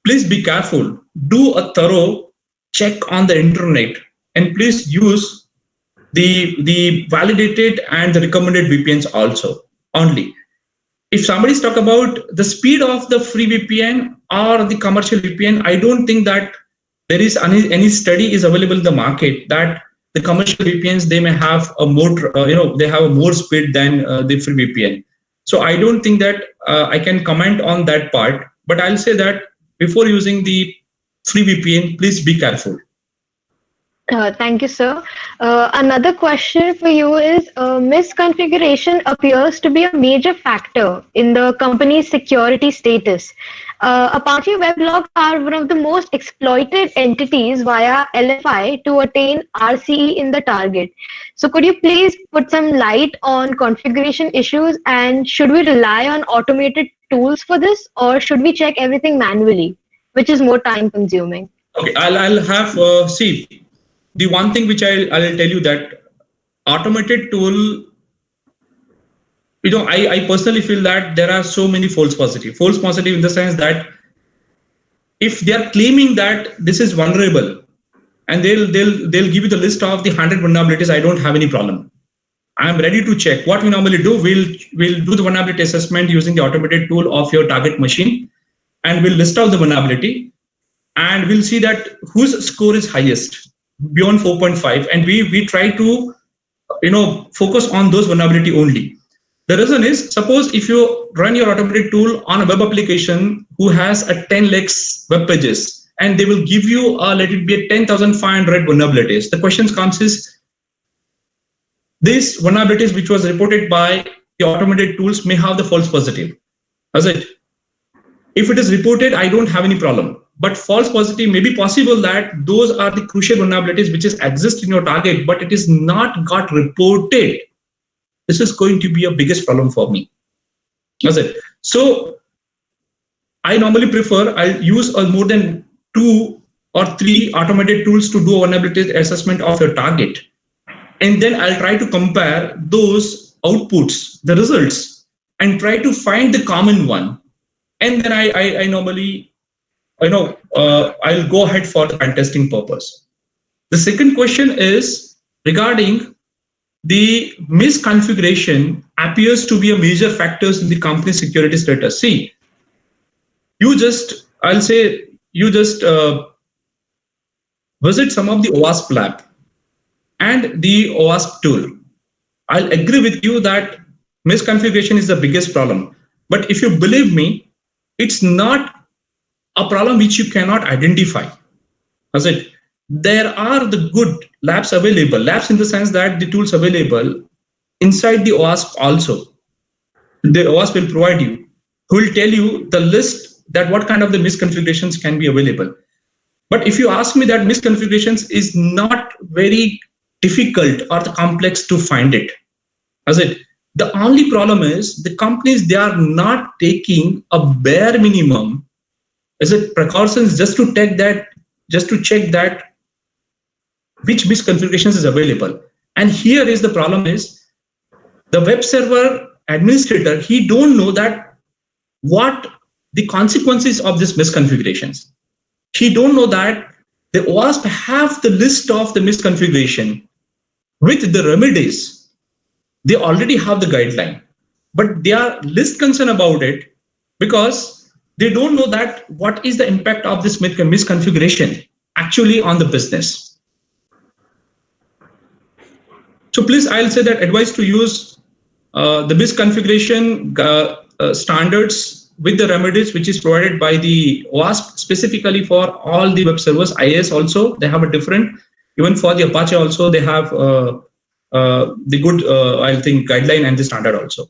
please be careful, do a thorough check on the internet, and please use the validated and the recommended VPNs also only. If somebody's talk about the speed of the free VPN or the commercial VPN, I don't think that there is any study is available in the market that the commercial VPNs, they may have a more, they have a more speed than the free VPN. So I don't think that I can comment on that part, but I'll say that before using the free VPN, please be careful. Thank you, sir. Another question for you is misconfiguration appears to be a major factor in the company's security status. Apache weblogs are one of the most exploited entities via LFI to attain RCE in the target. So, could you please put some light on configuration issues, and should we rely on automated tools for this, or should we check everything manually, which is more time consuming? Okay, I'll have see the one thing which I'll tell you that automated tool. I personally feel that there are so many false positive. False positive in the sense that if they are claiming that this is vulnerable, and they'll give you the list of the 100 vulnerabilities, I don't have any problem. I'm ready to check. What we normally do, we'll do the vulnerability assessment using the automated tool of your target machine, and we'll list out the vulnerability, and we'll see that whose score is highest beyond 4.5, and we try to focus on those vulnerability only. The reason is, suppose if you run your automated tool on a web application who has a 10 lakhs web pages, and they will give you let it be a 10,500 vulnerabilities. The question comes is, these vulnerabilities which was reported by the automated tools may have the false positive. As it, if it is reported, I don't have any problem. But false positive may be possible that those are the crucial vulnerabilities which is exist in your target, but it is not got reported. This is going to be a biggest problem for me. That's it. So I normally prefer, I'll use more than 2 or 3 automated tools to do a vulnerability assessment of your target. And then I'll try to compare those outputs, the results, and try to find the common one. And then I normally, I'll go ahead for the pen testing purpose. The second question is regarding the misconfiguration appears to be a major factors in the company's security status. See, I'll say you just visit some of the OWASP lab and the OWASP tool. I'll agree with you that misconfiguration is the biggest problem. But if you believe me, it's not a problem which you cannot identify. As it, there are the good labs available, labs in the sense that the tools available inside the OWASP also. The OWASP will provide you, who will tell you the list that what kind of the misconfigurations can be available. But if you ask me, that misconfigurations is not very difficult or the complex to find it. As it, the only problem is the companies, they are not taking a bare minimum, is it precautions just to check that which misconfigurations is available. And here is the problem is the web server administrator, he don't know that what the consequences of this misconfigurations. He don't know that the OWASP have the list of the misconfiguration with the remedies. They already have the guideline, but they are least concerned about it because they don't know that what is the impact of this misconfiguration actually on the business. So please, I'll say that advice to use the misconfiguration standards with the remedies which is provided by the OWASP specifically for all the web servers. IIS also, they have a different, even for the Apache also, they have the good, I think, guideline and the standard also.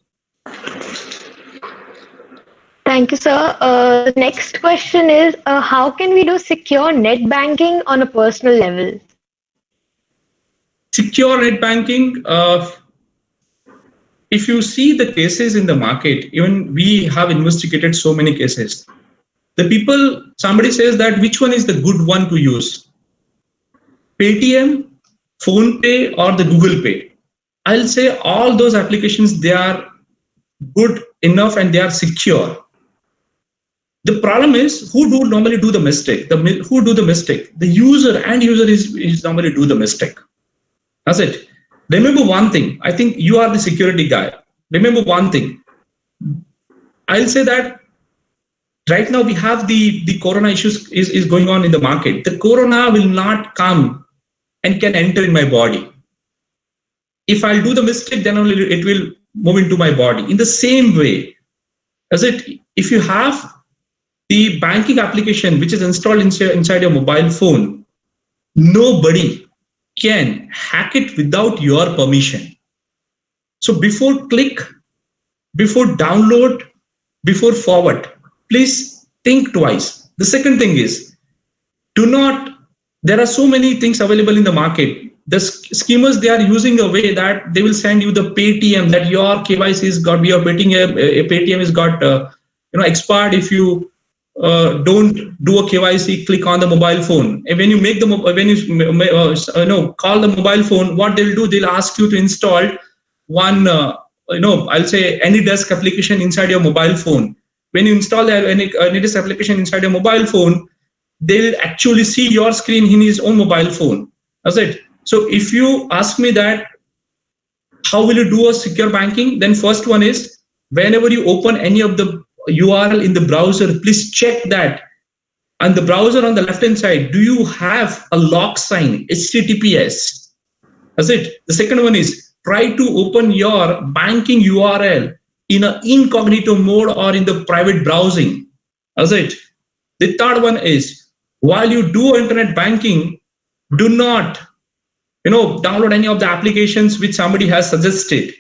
Thank you, sir. The next question is, how can we do secure net banking on a personal level? Secure net banking, if you see the cases in the market, even we have investigated so many cases. The people, somebody says that which one is the good one to use? Paytm, PhonePe, or the Google Pay? I'll say all those applications, they are good enough and they are secure. The problem is who do normally do the mistake? Who do the mistake? The user, and user is normally do the mistake. That's it. Remember one thing. I think you are the security guy. Remember one thing. I'll say that right now we have the corona issues is going on in the market. The corona will not come and can enter in my body. If I'll do the mistake, then only it will move into my body. In the same way, as it, if you have the banking application which is installed inside your mobile phone, nobody can hack it without your permission. So before click, before download, before forward, please think twice. The second thing is, do not, there are so many things available in the market. The schemers, they are using a way that they will send you the Paytm, that your KYC is got, your betting a Paytm is got expired if you don't do a KYC. Click on the mobile phone, and when you make the when you call the mobile phone, what they'll do, they'll ask you to install one I'll say AnyDesk application inside your mobile phone. When you install the AnyDesk application inside your mobile phone, they'll actually see your screen in his own mobile phone. That's it. So if you ask me that, how will you do a secure banking? Then first one is, whenever you open any of the URL in the browser, please check that. And the browser on the left-hand side, do you have a lock sign, HTTPS? That's it. The second one is, try to open your banking URL in an incognito mode or in the private browsing. That's it. The third one is, while you do internet banking, do not download any of the applications which somebody has suggested.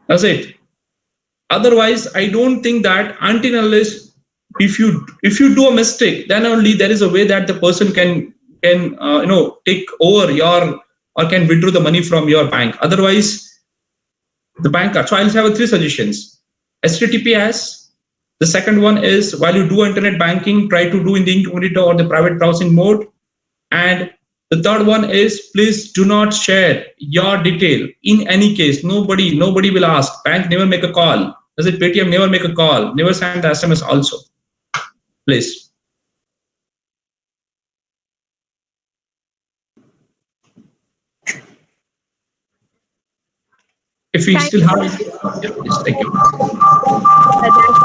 That's it. Otherwise, I don't think that until unless if you do a mistake, then only there is a way that the person can take over your or can withdraw the money from your bank. Otherwise, the bank. So I'll have 3 suggestions. HTTPS. The second one is, while you do internet banking, try to do in the incognito or the private browsing mode. And the third one is, please do not share your detail. In any case, nobody will ask. Bank never make a call. Does it? Paytm never make a call. Never send the SMS also. Please. If we still have, yeah, please, thank you. That's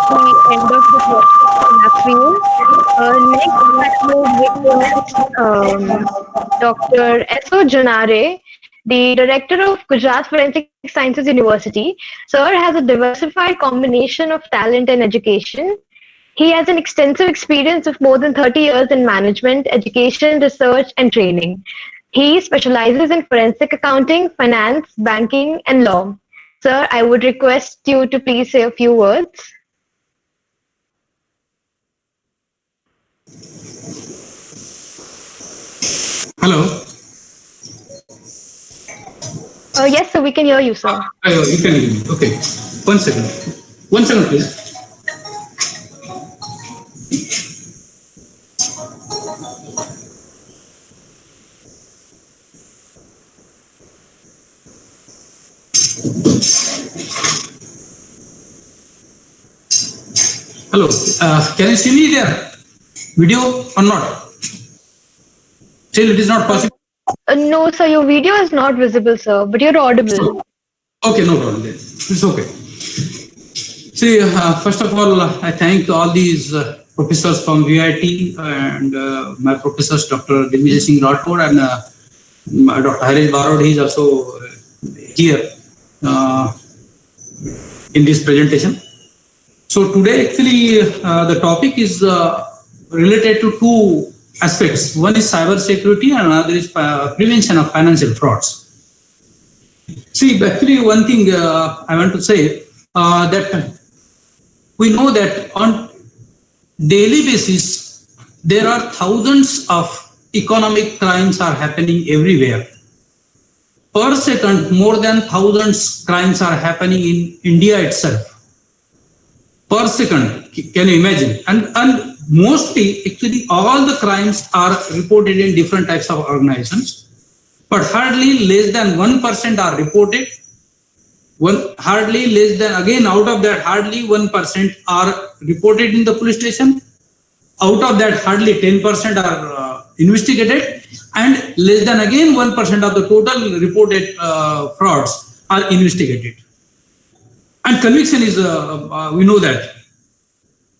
the end of the podcast for you. Next, we with Dr. S.O. Janare, the director of Gujarat Forensic Sciences University. Sir has a diversified combination of talent and education. He has an extensive experience of more than 30 years in management, education, research, and training. He specializes in forensic accounting, finance, banking, and law. Sir, I would request you to please say a few words. Hello. Yes, sir, we can hear you, sir. You can hear me. Okay. 1 second. 1 second, please. Hello. Can you see me there? Video or not? Still, it is not possible. No, sir, your video is not visible, sir, but you're audible. Okay, no problem. Then. It's okay. See, first of all, I thank all these professors from VIT and my professors, Dr. Remedies Rathod and Dr. Harish Barod. He is also here in this presentation. So today, actually, the topic is related to 2 aspects. One is cyber security and another is prevention of financial frauds. See, actually, one thing I want to say that we know that on daily basis, there are thousands of economic crimes are happening everywhere. Per second, more than thousands crimes are happening in India itself. Per second, can you imagine? And mostly, actually, all the crimes are reported in different types of organizations, but hardly less than 1% are reported. Hardly less than, again, out of that, hardly 1% are reported in the police station. Out of that, hardly 10% are investigated, and less than, again, 1% of the total reported frauds are investigated. And conviction is, we know that.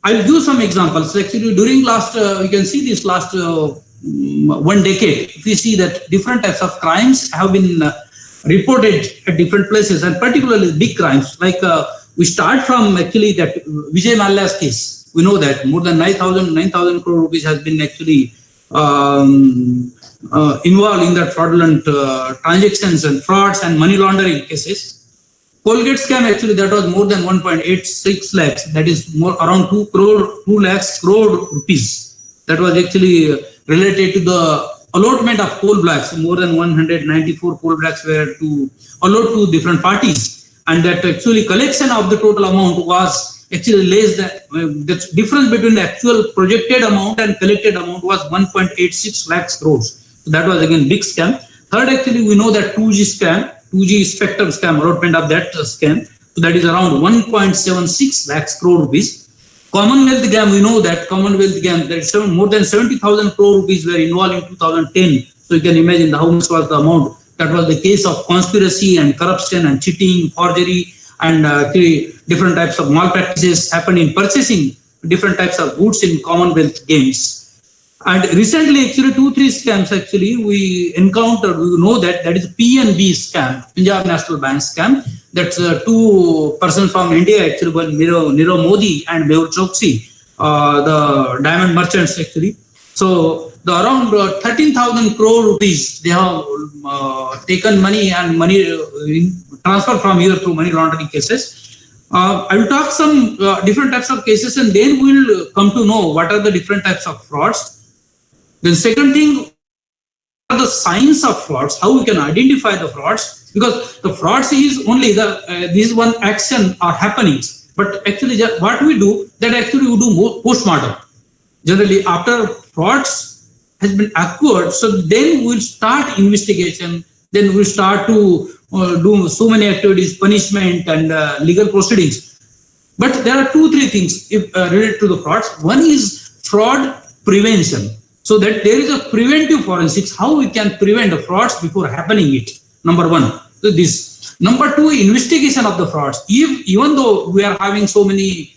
I'll give some examples. Actually, during last, you can see this last 1 decade, we see that different types of crimes have been reported at different places, and particularly big crimes. Like we start from actually that Vijay Mallya's case. We know that more than 9,000 crore rupees has been actually involved in the fraudulent transactions and frauds and money laundering cases. Colgate scam, actually, that was more than 1.86 lakhs. That is more around 2 lakhs crore rupees. That was actually related to the allotment of coal blocks. More than 194 coal blocks were to allot to different parties, and that actually collection of the total amount was actually less than the difference between the actual projected amount and collected amount was 1.86 lakhs crores. So that was again big scam. Third, actually, we know that 2G scam. 2G spectrum scam, allotment of that scam, so that is around 1.76 lakhs crore rupees. Commonwealth scam, we know that Commonwealth scam, there is more than 70,000 crore rupees were involved in 2010. So you can imagine how much was the amount. That was the case of conspiracy and corruption and cheating, forgery, and different types of malpractices happened in purchasing different types of goods in Commonwealth games. And recently, actually, 2-3 scams actually we encountered. We know that is PNB scam, Punjab National Bank scam. That's two persons from India, actually, one Nirav Modi and Mehul Choksi, the diamond merchants actually. So the around 13,000 crore rupees they have taken money and money transferred from here through money laundering cases. I will talk some different types of cases, and then we will come to know what are the different types of frauds. The second thing are the signs of frauds, how we can identify the frauds, because the frauds is only this one action are happening, but actually what we do, that actually we do post-mortem. Generally, after frauds has been occurred, so then we'll start investigation, then we'll start to do so many activities, punishment and legal proceedings. But there are 2-3 things related to the frauds. One is fraud prevention. So that there is a preventive forensics, how we can prevent the frauds before happening it. Number one, so this. Number two, investigation of the frauds. Even though we are having so many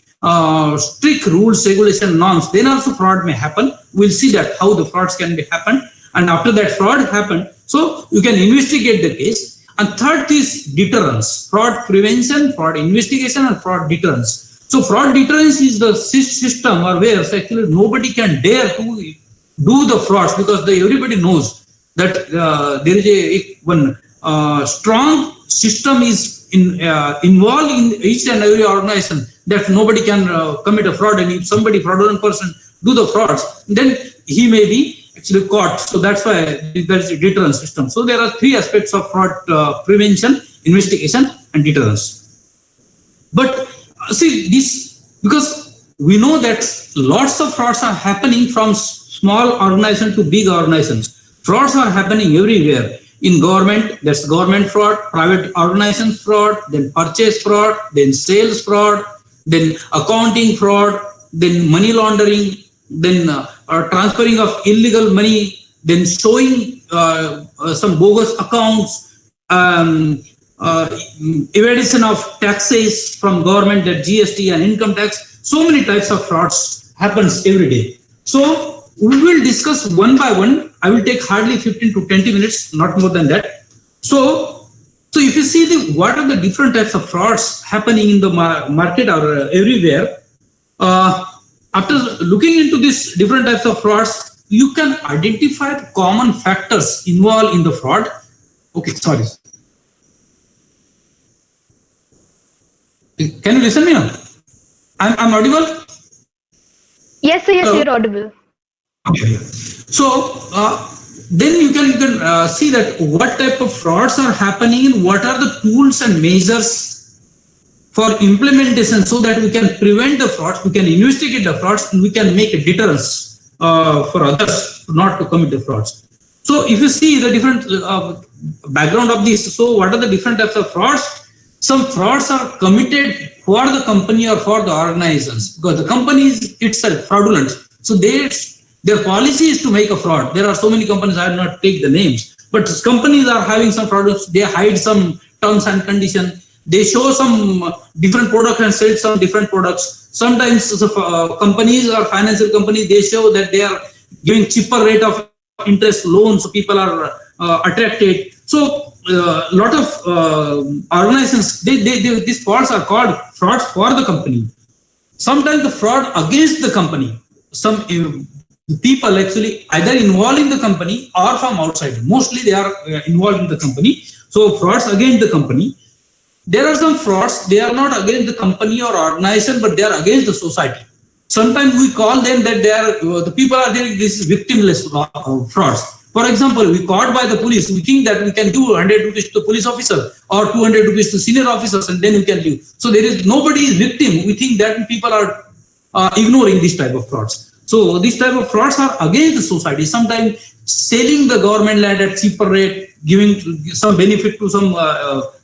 strict rules, regulation, norms, then also fraud may happen. We'll see that how the frauds can be happen. And after that fraud happened, so you can investigate the case. And third is deterrence, fraud prevention, fraud investigation, and fraud deterrence. So fraud deterrence is the system or where actually nobody can dare to do the frauds, because everybody knows that there is one strong system is involved in each and every organization, that nobody can commit a fraud, and if somebody fraudulent person do the frauds, then he may be actually caught. So that's why there is a deterrence system. So there are 3 aspects of fraud: prevention, investigation, and deterrence. But see this, because we know that lots of frauds are happening from small organization to big organizations. Frauds are happening everywhere. In government, that's government fraud, private organization fraud, then purchase fraud, then sales fraud, then accounting fraud, then money laundering, then transferring of illegal money, then showing some bogus accounts, evasion of taxes from government, that GST and income tax. So many types of frauds happens every day. So we will discuss one by one. I will take hardly 15 to 20 minutes, not more than that. So if you see what are the different types of frauds happening in the market or everywhere, after looking into these different types of frauds, you can identify the common factors involved in the fraud. Okay, sorry. Can you listen me now? I'm audible? Yes, sir. Yes, you're audible. Okay. So then you can see that what type of frauds are happening and what are the tools and measures for implementation, so that we can prevent the frauds, we can investigate the frauds, and we can make a deterrence for others not to commit the frauds. So if you see the different background of this, so what are the different types of frauds? Some frauds are committed for the company or for the organizations, because the company is itself fraudulent. So their policy is to make a fraud. There are so many companies, I will not take the names, but companies are having some products, they hide some terms and conditions, they show some different products and sell some different products. Sometimes companies or financial companies, they show that they are giving cheaper rate of interest loans, so people are attracted. So a lot of organizations, these frauds are called frauds for the company. Sometimes the fraud against the company. Some the people actually either involved in the company or from outside. Mostly they are involved in the company. So frauds against the company. There are some frauds, they are not against the company or organization, but they are against the society. Sometimes we call them that they are, the people are doing this victimless frauds. For example, we caught by the police, we think that we can give 100 rupees to the police officer or 200 rupees to senior officers and then we can leave. So there is nobody is victim. We think that people are ignoring this type of frauds. So this type of frauds are against the society. Sometimes selling the government land at cheaper rate, giving some benefit to some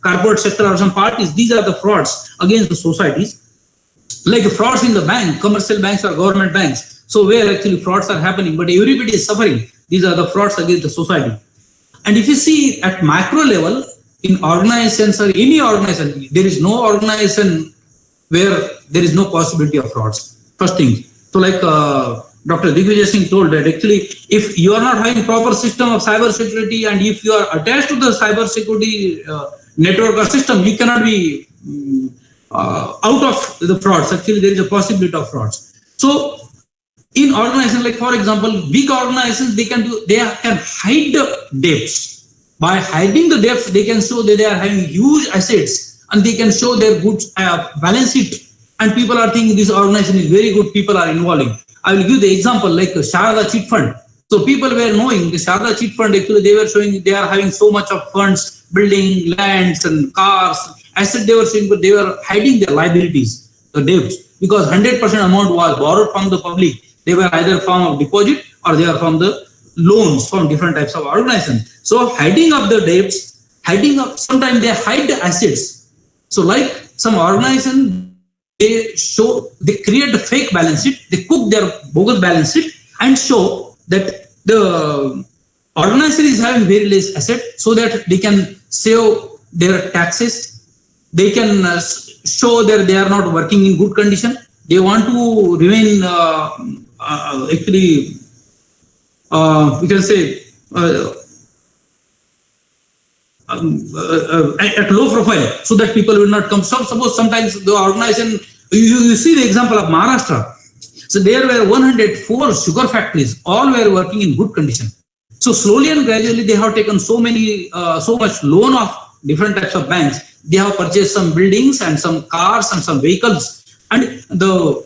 corporate sector or some parties. These are the frauds against the societies. Like frauds in the bank, commercial banks or government banks. So where actually frauds are happening, but everybody is suffering. These are the frauds against the society. And if you see at macro level, in organizations or any organization, there is no organization where there is no possibility of frauds. First thing. So like Dr. Digvijay Singh told that actually, if you are not having proper system of cyber security and if you are attached to the cyber security network or system, you cannot be out of the frauds. Actually, there is a possibility of frauds. So in organizations, like for example, big organizations, they can hide the debts. By hiding the debts, they can show that they are having huge assets and they can show their good balance sheet. And people are thinking this organization is very good, people are involving. I will give the example like Sharda Chit Fund. So people were knowing the Sharda Chit Fund, actually they were showing they are having so much of funds, building lands and cars, assets they were showing, but they were hiding their liabilities, the debts, because 100% amount was borrowed from the public. They were either form of deposit or they are from the loans from different types of organizations. So hiding up the debts, sometimes they hide the assets. So like some organization, they create a fake balance sheet, they cook their bogus balance sheet and show that the organization is having very less asset so that they can save their taxes. They can show that they are not working in good condition. They want to remain actually, we can say, at low profile so that people will not come. So suppose sometimes the organization, you see the example of Maharashtra. So there were 104 sugar factories, all were working in good condition. So slowly and gradually they have taken so much loan of different types of banks. They have purchased some buildings and some cars and some vehicles. And the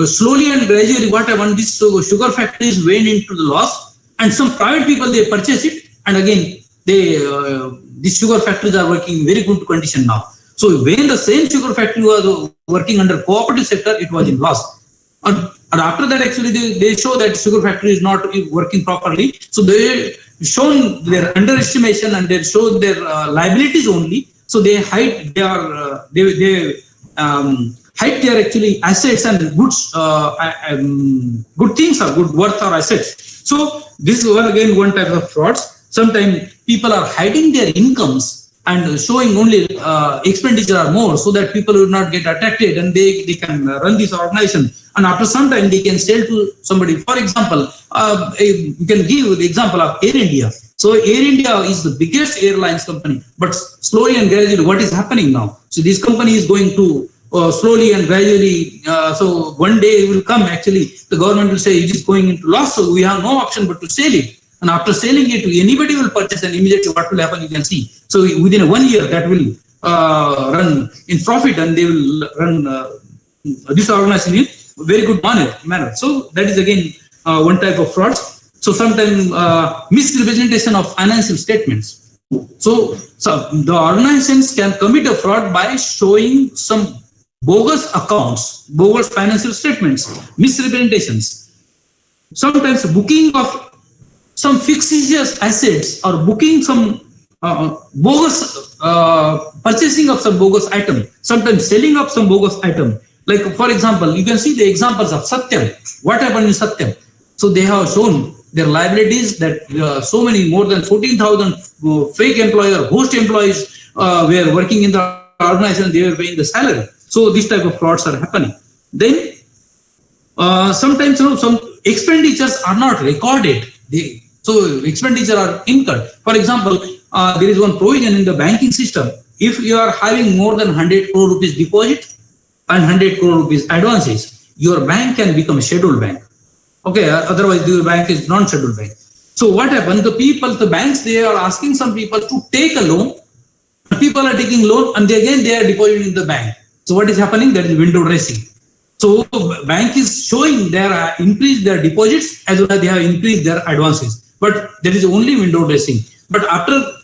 slowly and gradually what happened, these sugar factories went into the loss and some private people, they purchase it and again these sugar factories are working in very good condition now. So when the same sugar factory was working under cooperative sector, it was in loss. And after that, actually, they show that sugar factory is not working properly. So they shown their underestimation and they show their liabilities only. So they hide their hide their actually assets and goods, good things or good worth or assets. So this is again one type of frauds. Sometimes people are hiding their incomes and showing only expenditure are more so that people will not get attracted and they can run this organization. And after some time, they can sell to somebody. For example, you can give the example of Air India. So Air India is the biggest airlines company, but slowly and gradually, what is happening now? So this company is going to slowly and gradually, so one day it will come, actually, the government will say it is going into loss, so we have no option but to sell it. And after selling it, anybody will purchase and immediately what will happen, you can see. So within 1 year, that will run in profit and they will run this organization in very good manner. So that is again one type of fraud. So sometimes misrepresentation of financial statements. So the organizations can commit a fraud by showing some bogus accounts, bogus financial statements, misrepresentations. Sometimes booking of some fictitious assets or booking some bogus purchasing of some bogus item, sometimes selling of some bogus item. Like for example, you can see the examples of Satyam. What happened in Satyam? So they have shown their liabilities that so many, more than 14,000 fake employer, host employees were working in the organization, they were paying the salary. So this type of frauds are happening. Then sometimes some expenditures are not recorded. So expenditure are incurred. For example, there is one provision in the banking system. If you are having more than 100 crore rupees deposit and 100 crore rupees advances, your bank can become a scheduled bank. Okay, otherwise the bank is non-scheduled bank. So what happened? The banks, they are asking some people to take a loan. People are taking loan and they are depositing in the bank. So what is happening? That is window dressing. So bank is showing they are increased their deposits as well as they have increased their advances. But there is only window dressing. But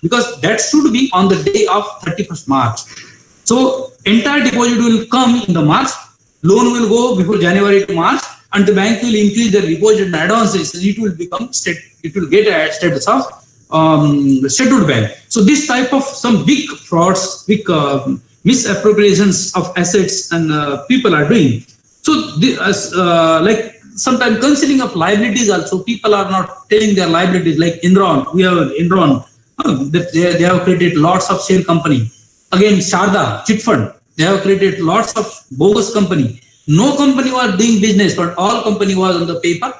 because that should be on the day of 31st March. So entire deposit will come in the March, loan will go before January to March, and the bank will increase their deposit and advances, and it will get a status of scheduled bank. So this type of some big frauds, big misappropriations of assets and people are doing. So like sometimes concealing of liabilities also, people are not telling their liabilities. Like Enron, we have Enron, they have created lots of share company. Again, Sharda, chit fund, they have created lots of bogus company. No company was doing business, but all company was on the paper.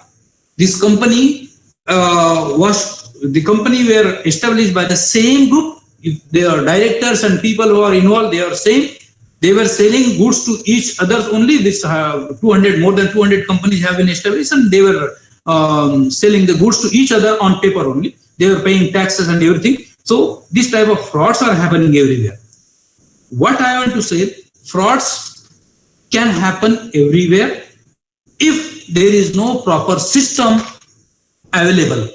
This company the company were established by the same group. If they are directors and people who are involved, they are same. They were selling goods to each other only. This more than 200 companies have been established, and they were selling the goods to each other on paper only. They were paying taxes and everything. So this type of frauds are happening everywhere. What I want to say, frauds can happen everywhere if there is no proper system available.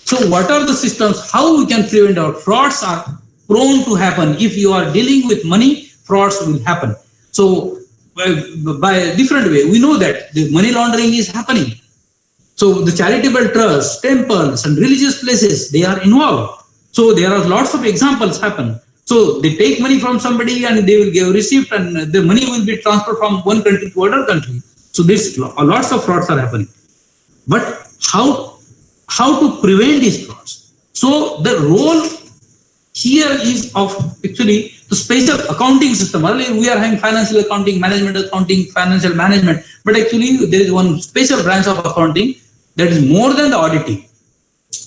So what are the systems? How we can prevent our frauds are prone to happen. If you are dealing with money, frauds will happen. So by a different way, we know that the money laundering is happening. So the charitable trusts, temples and religious places, they are involved. So there are lots of examples happen. So they take money from somebody and they will give receipt, and the money will be transferred from one country to another country. So this lots of frauds are happening. But how to prevent these frauds? So the role here is of actually the special accounting system. Earlier we are having financial accounting, management accounting, financial management, but actually there is one special branch of accounting that is more than the auditing.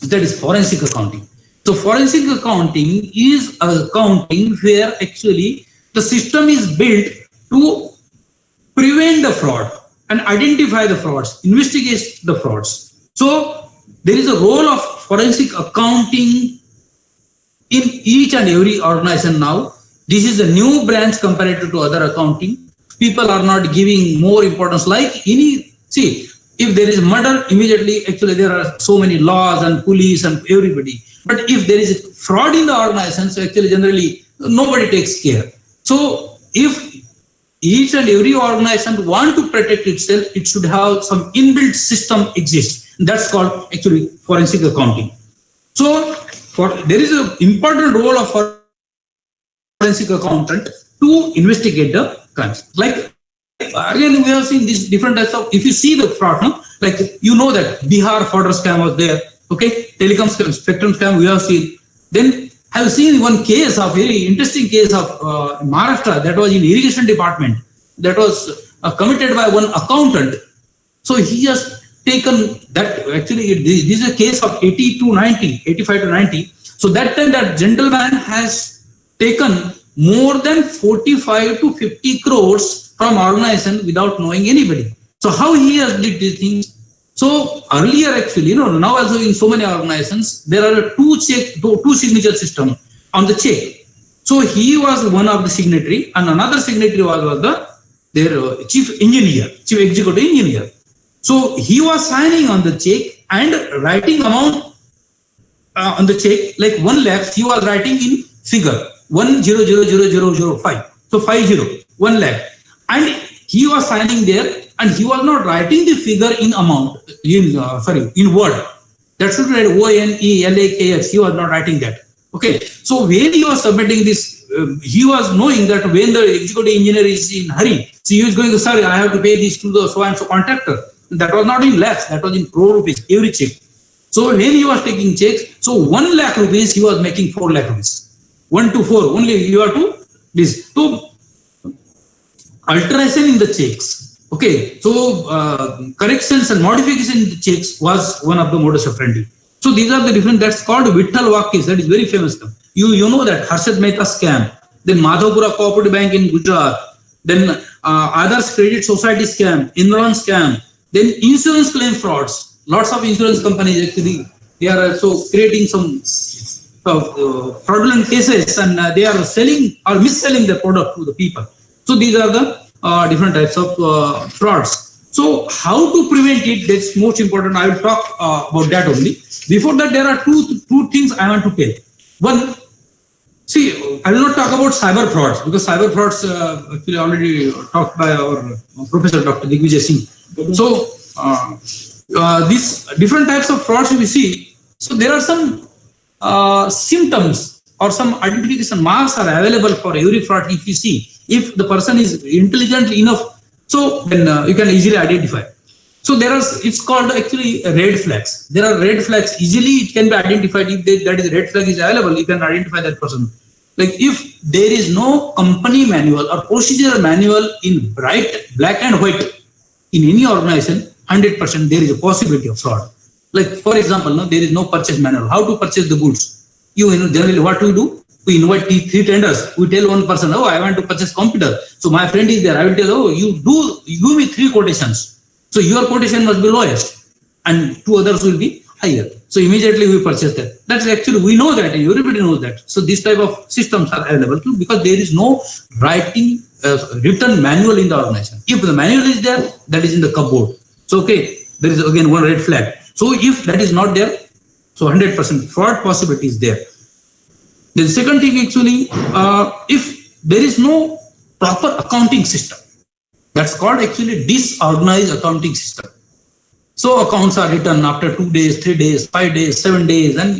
That is forensic accounting. So forensic accounting is accounting where actually the system is built to prevent the fraud and identify the frauds, investigate the frauds. So there is a role of forensic accounting in each and every organization now. This is a new branch compared to other accounting. People are not giving more importance like if there is murder, immediately actually there are so many laws and police and everybody. But if there is fraud in the organization, so actually generally nobody takes care. So if each and every organization want to protect itself, it should have some inbuilt system exist. That's called actually forensic accounting. So there is an important role of forensic accountant to investigate the crimes. Like again, we have seen these different types of. If you see the fraud, no? Like you know that Bihar fodder scam was there. Okay, telecom scam, spectrum scam we have seen. Then I have seen one case, a very interesting case of Maharashtra that was in irrigation department. That was committed by one accountant. So he has taken that. Actually, this is a case of 85 to 90. So that time that gentleman has taken more than 45 to 50 crores from organization without knowing anybody. So how he has did these things? So earlier actually, now also in so many organizations, there are two signature system on the check. So he was one of the signatory and another signatory was their chief executive engineer. So he was signing on the check and writing amount on the check, like 1 lakh, he was writing in figure 100005. So 50, 1 lakh. And he was signing there and he was not writing the figure in amount, in word. That should be ONELAKS. He was not writing that. Okay. So when he was submitting this, he was knowing that when the executive engineer is in hurry, so he was going to, sorry, I have to pay this to the so and so contractor. That was not in lakhs, that was in crore rupees, every check. So when he was taking checks, so 1 lakh rupees, he was making 4 lakh rupees. 1 to 4, only you have to this. So alteration in the checks. Okay, so corrections and modification in the checks was one of the modus operandi. So these are the different, that's called Vittal Vakis, that is very famous. You know that Harshad Mehta scam, then Madhavpura Cooperative Bank in Gujarat, then Adarsh Credit Society scam, Enron scam, Then insurance claim frauds. Lots of insurance companies actually, they are also creating some fraudulent cases, and they are selling or mis-selling the product to the people. So these are the different types of frauds. So how to prevent it, that's most important. I will talk about that only. Before that, there are two things I want to tell. One, see, I will not talk about cyber frauds, because cyber frauds actually already talked by our Professor Dr. Digvijay Singh. So these different types of frauds we see. So there are some symptoms or some identification marks are available for every fraud. If you see, if the person is intelligent enough, so then you can easily identify. So there are, it's called actually red flags. There are red flags. Easily it can be identified. If that is red flag is available, you can identify that person. Like if there is no company manual or procedural manual in bright black and white in any organization, 100% there is a possibility of fraud. Like for example, no, there is no purchase manual. How to purchase the goods? You know, generally what we do? We invite three tenders. We tell one person, oh, I want to purchase computer. So my friend is there. I will tell, oh, you give me 3 quotations. So your quotation must be lowest and 2 others will be higher. So immediately we purchase that. That's actually, we know that, and everybody knows that. So this type of systems are available too, because there is no written manual in the organization. If the manual is there, that is in the cupboard. So okay, there is again one red flag. So if that is not there, so 100% fraud possibility is there. The second thing actually, if there is no proper accounting system, that's called actually disorganized accounting system. So accounts are written after 2 days, 3 days, 5 days, 7 days, and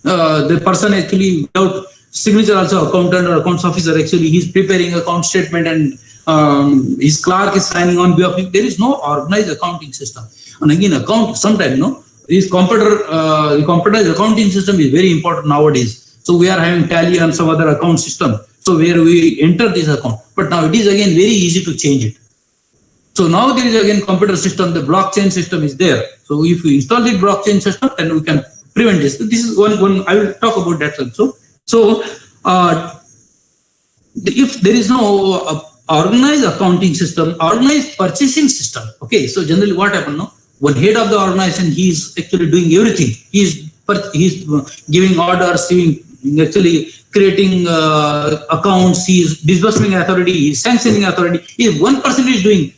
the person actually without signature, also accountant or accounts officer, actually he's preparing account statement and his clerk is signing on behalf of him. There is no organized accounting system. And again, account sometimes, no, this computerized accounting system is very important nowadays. So we are having Tally and some other account system. So where we enter this account, but now it is again very easy to change it. So now there is again computer system, the blockchain system is there. So if we install the blockchain system, then we can prevent this. This is one I will talk about that also. So if there is no organized accounting system, organized purchasing system, okay, so generally what happens, no? One head of the organization, he is actually doing everything. He's giving orders, actually creating accounts, he is disbursing authority, he is sanctioning authority. If one person is doing,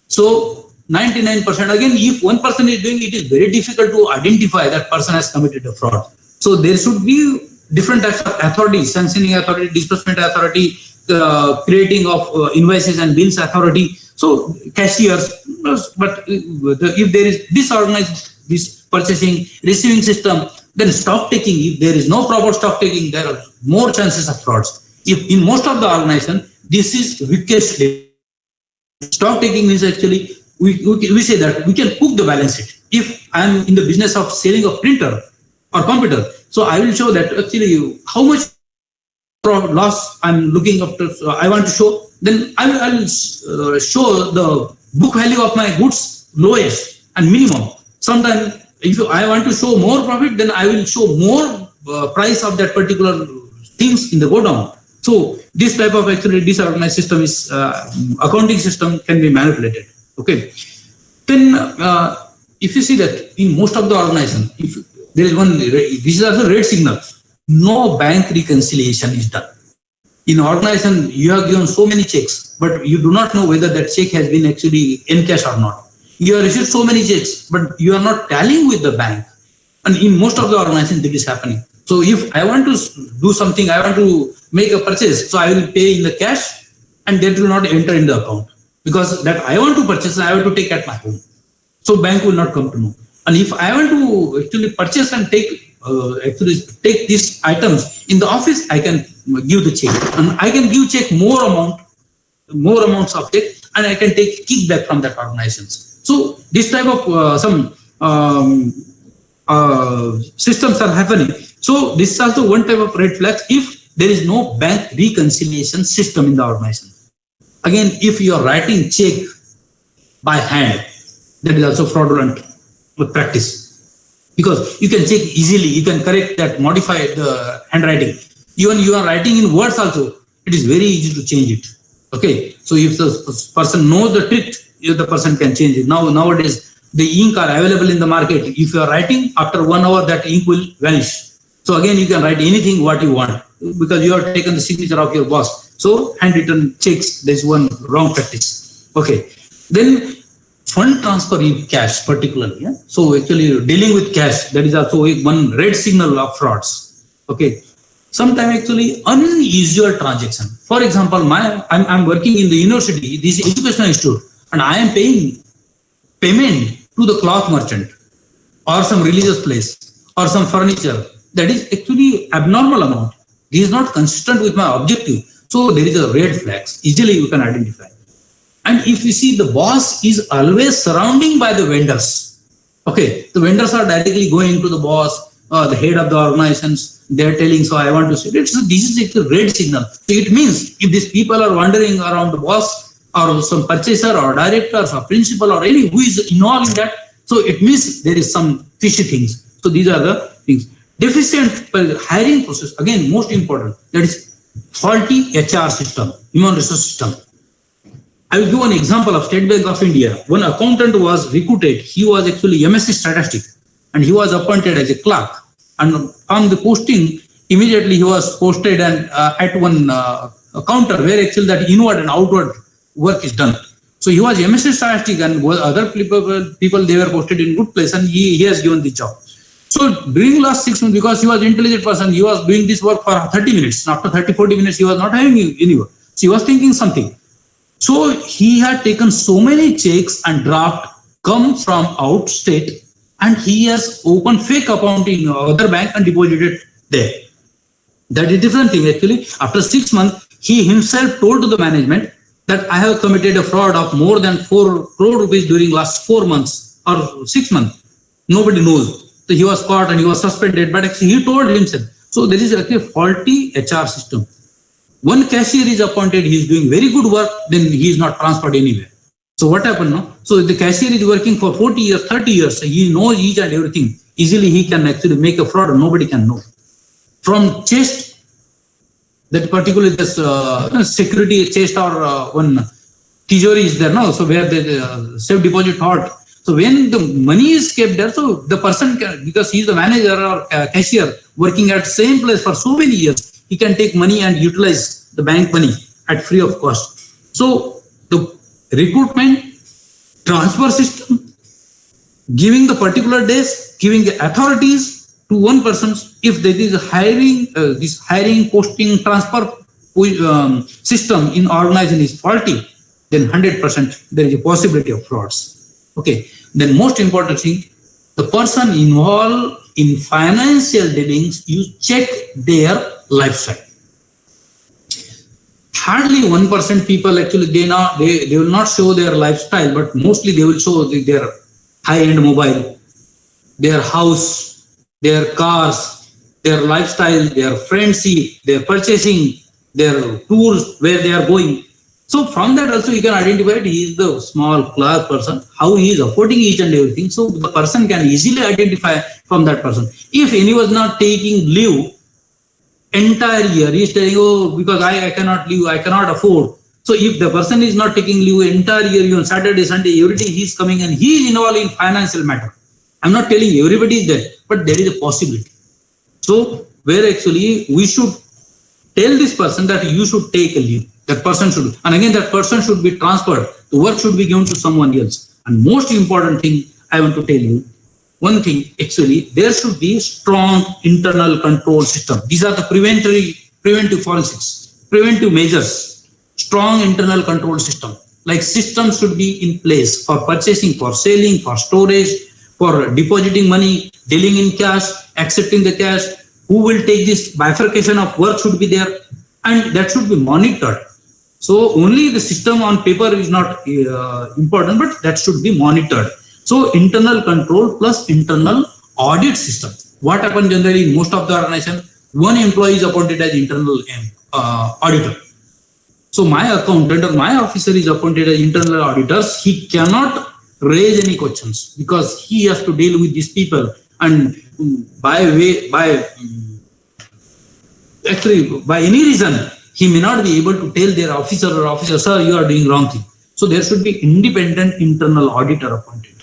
so 99%, again, if one person is doing, it is very difficult to identify that person has committed a fraud. So there should be different types of authorities, sanctioning authority, disbursement authority, creating of invoices and bills authority, so cashiers. But if there is disorganized this purchasing, receiving system, then stock taking, if there is no proper stock taking, there are more chances of frauds. If in most of the organization, this is weakest. Stock taking means actually, we say that we can cook the balance sheet. If I am in the business of selling a printer or computer, so I will show that actually how much loss I'm looking after, I want to show, then I will show the book value of my goods lowest and minimum. Sometimes if I want to show more profit, then I will show more price of that particular things in the go down. So this type of actually disorganized system is accounting system can be manipulated. Okay. Then if you see that in most of the organization, if there is one, this is also red signal, no bank reconciliation is done. In organization, you have given so many checks, but you do not know whether that check has been actually encashed or not. You have received so many checks, but you are not tallying with the bank. And in most of the organizations, this is happening. So if I want to do something, I want to make a purchase, so I will pay in the cash and that will not enter in the account, because that I want to purchase, I have to take at my home. So bank will not come to know. And if I want to actually purchase and take these items in the office, I can give the check, and I can give check more amounts of check, and I can take kickback from that organizations. So this type of some systems are happening. So this is also one type of red flag if there is no bank reconciliation system in the organization. Again, if you are writing check by hand, that is also fraudulent practice, because you can check easily, you can correct that, modify the handwriting. Even you are writing in words also, it is very easy to change it. Okay, so if the person knows the trick, the person can change it. Nowadays, the ink are available in the market. If you are writing, after 1 hour, that ink will vanish. So again, you can write anything what you want because you have taken the signature of your boss. So handwritten checks, there's one wrong practice. Okay. Then fund transfer in cash particularly. Yeah? So actually dealing with cash, that is also one red signal of frauds. Okay. Sometimes actually unusual transaction. For example, I'm working in the university, this educational institute, and I am paying payment to the cloth merchant or some religious place or some furniture. That is actually abnormal amount. This is not consistent with my objective. So there is a red flags. Easily you can identify. And if you see, the boss is always surrounding by the vendors. Okay, the vendors are directly going to the boss, the head of the organizations. They're telling, so I want to say, this is a red signal. So it means if these people are wandering around the boss or some purchaser or directors or principal or any who is involved in that, so it means there is some fishy things. So these are the things. Deficient hiring process, again, most important, that is faulty HR system, human resource system. I will give an example of State Bank of India. One accountant was recruited. He was actually MSc Statistics and he was appointed as a clerk. And on the posting, immediately he was posted and at one counter where actually that inward and outward work is done. So he was MSc Statistics and other people they were posted in good place and he has given the job. So during last 6 months, because he was an intelligent person, he was doing this work for 30 minutes. After 30-40 minutes, he was not having any work. So he was thinking something. So he had taken so many checks and draft come from out state and he has opened fake account in other bank and deposited there. That is different thing actually. After 6 months, he himself told to the management that I have committed a fraud of more than 4 crore rupees during last 4 months or 6 months. Nobody knows. So he was caught and he was suspended, but actually he told himself. So there is actually a faulty HR system. One cashier is appointed, he is doing very good work, then he is not transferred anywhere. So what happened now? So the cashier is working for 40 years, 30 years, so he knows each and everything. Easily he can actually make a fraud and nobody can know. From chest, that particularly this security chest or one tijori is there now, so where the safe deposit vault. So when the money is kept there, so the person can, because he is the manager or cashier working at same place for so many years, he can take money and utilize the bank money at free of cost. So the recruitment, transfer system, giving the particular days, giving the authorities to one person, if there is a hiring, this hiring, posting, transfer system in organization is faulty, then 100% there is a possibility of frauds. Okay, then most important thing, the person involved in financial dealings, you check their lifestyle. Hardly 1% people actually they will not show their lifestyle, but mostly they will show their high-end mobile, their house, their cars, their lifestyle, their friendship, their purchasing, their tours, where they are going. So from that also you can identify he is the small clerk person, how he is affording each and everything. So the person can easily identify from that person. If anyone was not taking leave entire year, he is telling, oh, because I cannot leave, I cannot afford. So if the person is not taking leave entire year, even Saturday, Sunday, every day he is coming and he is involved in financial matter. I'm not telling everybody is there, but there is a possibility. So where actually we should tell this person that you should take a leave. That person should, and again that person should be transferred. The work should be given to someone else. And most important thing I want to tell you, one thing actually, there should be strong internal control system. These are the preventive forensics, preventive measures, strong internal control system. Like systems should be in place for purchasing, for selling, for storage, for depositing money, dealing in cash, accepting the cash. Who will take this bifurcation of work should be there, and that should be monitored. So only the system on paper is not important, but that should be monitored. So internal control plus internal audit system. What happens generally in most of the organization, one employee is appointed as internal auditor. So my accountant or my officer is appointed as internal auditors. He cannot raise any questions because he has to deal with these people, and by any reason, he may not be able to tell their officer, sir, you are doing wrong thing. So there should be independent internal auditor appointed.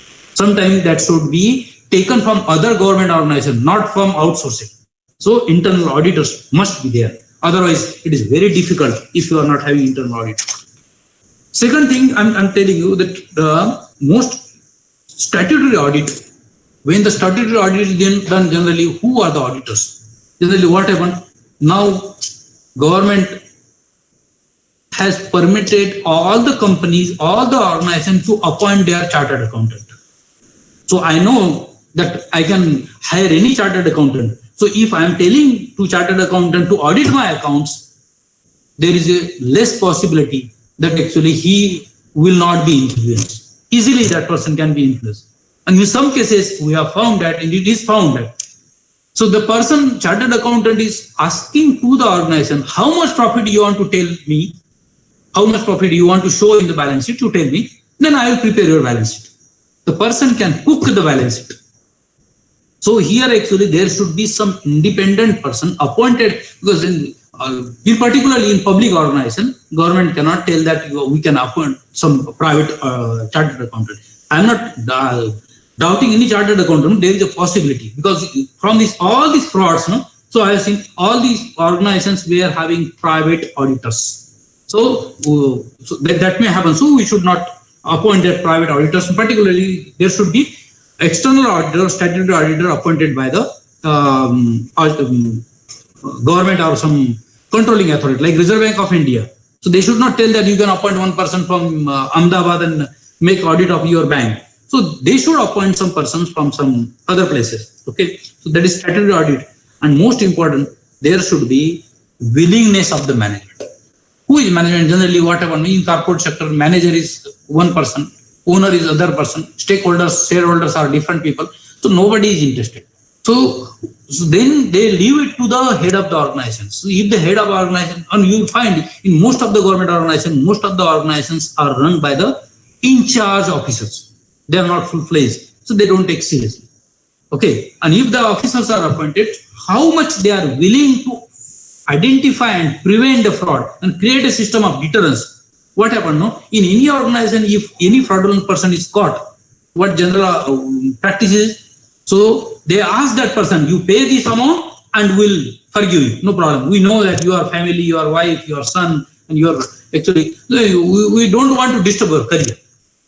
Sometimes that should be taken from other government organization, not from outsourcing. So internal auditors must be there. Otherwise, it is very difficult if you are not having internal audit. Second thing, I'm telling you that the most statutory audit, when the statutory audit is done, generally, who are the auditors? Generally, what happened? Now, government has permitted all the companies, all the organizations to appoint their chartered accountant. So I know that I can hire any chartered accountant. So if I am telling to chartered accountant to audit my accounts, there is a less possibility that actually he will not be influenced. Easily that person can be influenced. And in some cases, we have found that, and it is found that. So the person, chartered accountant, is asking to the organization, how much profit you want to tell me, how much profit you want to show in the balance sheet, to tell me, then I will prepare your balance sheet. The person can cook the balance sheet. So here actually there should be some independent person appointed, because in particularly in public organization, government cannot tell that we can appoint some private chartered accountant. I am not doubting any chartered accountant. There is a possibility, because from all these frauds, so I have seen all these organizations were having private auditors. So that may happen. So we should not appoint their private auditors. Particularly, there should be external auditor, statutory auditor appointed by the government or some controlling authority, like Reserve Bank of India. So they should not tell that you can appoint one person from Ahmedabad and make audit of your bank. So they should appoint some persons from some other places. Okay, so that is statutory audit. And most important, there should be willingness of the management. Who is management? Generally, whatever in corporate sector, manager is one person, owner is other person, stakeholders, shareholders are different people. So nobody is interested. So then they leave it to the head of the organization. So if the head of organization, and you find in most of the government organizations, most of the organizations are run by the in-charge officers. They are not full-fledged, so they don't take seriously. Okay, and if the officers are appointed, how much they are willing to identify and prevent the fraud and create a system of deterrence. What happened? No, in any organization, if any fraudulent person is caught, what general practice is? So they ask that person, you pay this amount and we'll forgive you. No problem. We know that your family, your wife, your son, and your actually we don't want to disturb your career.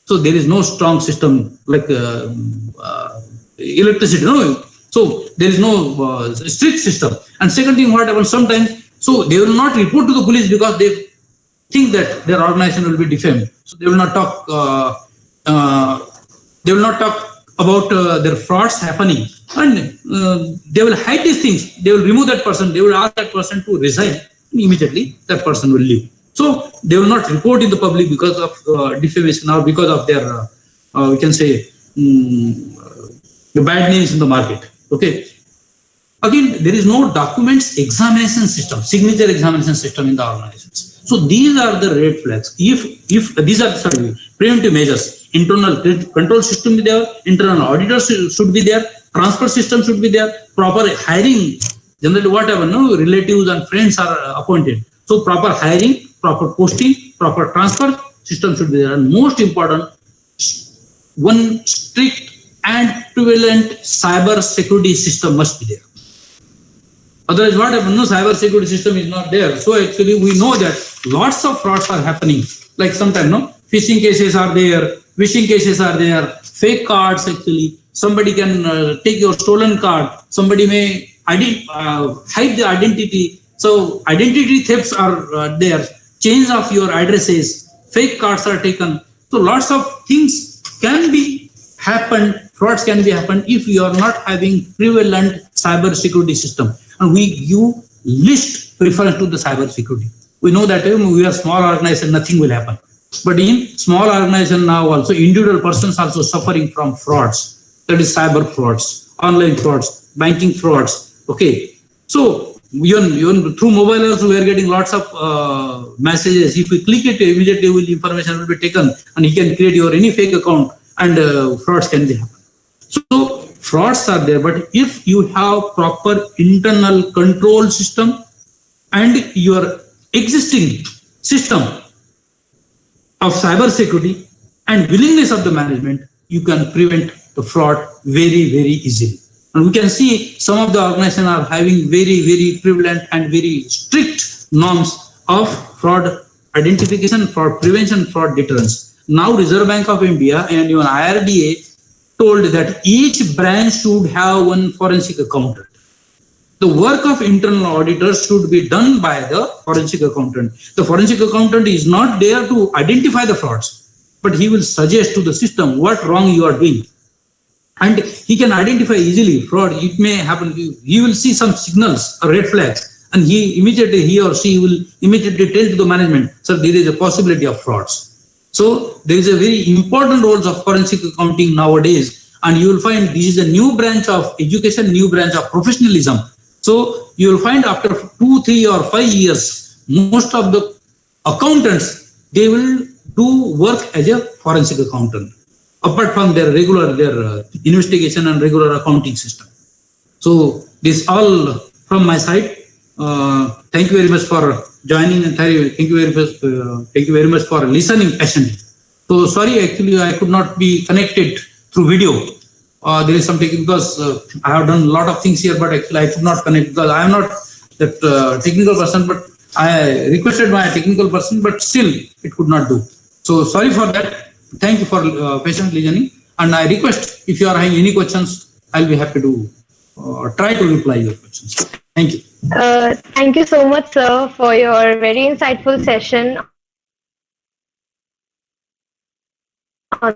So there is no strong system like electricity. No. So there is no strict system. And second thing, what happens sometimes, so they will not report to the police because they think that their organization will be defamed. So they will not talk. They will not talk about their frauds happening, and they will hide these things. They will remove that person. They will ask that person to resign. Immediately, that person will leave. So they will not report in the public because of defamation or because of their, we can say, the bad names in the market. Okay. Again, there is no documents examination system, signature examination system in the organizations. So these are the red flags. If these are preventive measures, internal control system be there, internal auditors should be there, transfer system should be there, proper hiring. Generally, whatever, no relatives and friends are appointed. So proper hiring, proper posting, proper transfer system should be there. And most important, one strict and prevalent cyber security system must be there. Otherwise, what happens? No, cyber security system is not there. So actually, we know that lots of frauds are happening. Like sometimes, no, phishing cases are there, phishing cases are there, fake cards. Actually, somebody can take your stolen card. Somebody may hide the identity. So identity thefts are there. Change of your addresses, fake cards are taken. So lots of things can be happened. Frauds can be happened if you are not having prevalent cyber security system. And we give least preference to the cyber security. We know that we are small organization, nothing will happen. But in small organization now also, individual persons also suffering from frauds. That is cyber frauds, online frauds, banking frauds. Okay. So even through mobile also we are getting lots of messages. If we click it, immediately information will be taken and you can create your any fake account and frauds can be happen. So frauds are there, but if you have proper internal control system and your existing system of cyber security and willingness of the management, you can prevent the fraud very, very easily. And we can see some of the organizations are having very, very prevalent and very strict norms of fraud identification, fraud prevention, fraud deterrence. Now, Reserve Bank of India and even IRDA told that each branch should have one forensic accountant. The work of internal auditors should be done by the forensic accountant. The forensic accountant is not there to identify the frauds, but he will suggest to the system what wrong you are doing. And he can identify easily fraud. It may happen, he will see some signals or red flags, and he or she will immediately tell to the management, sir, there is a possibility of frauds. So there is a very important role of forensic accounting nowadays, and you will find this is a new branch of education, new branch of professionalism. So you will find after 2, 3 or 5 years, most of the accountants, they will do work as a forensic accountant, apart from their investigation and regular accounting system. So this all from my side. Thank you very much for joining, and thank you very much for listening patiently. So sorry, actually I could not be connected through video. There is something because I have done a lot of things here, but actually I could not connect because I am not that technical person. But I requested my technical person, but still it could not do. So sorry for that. Thank you for patiently listening. And I request if you are having any questions, I'll be happy to try to reply your questions. Thank you. Thank you so much, sir, for your very insightful session on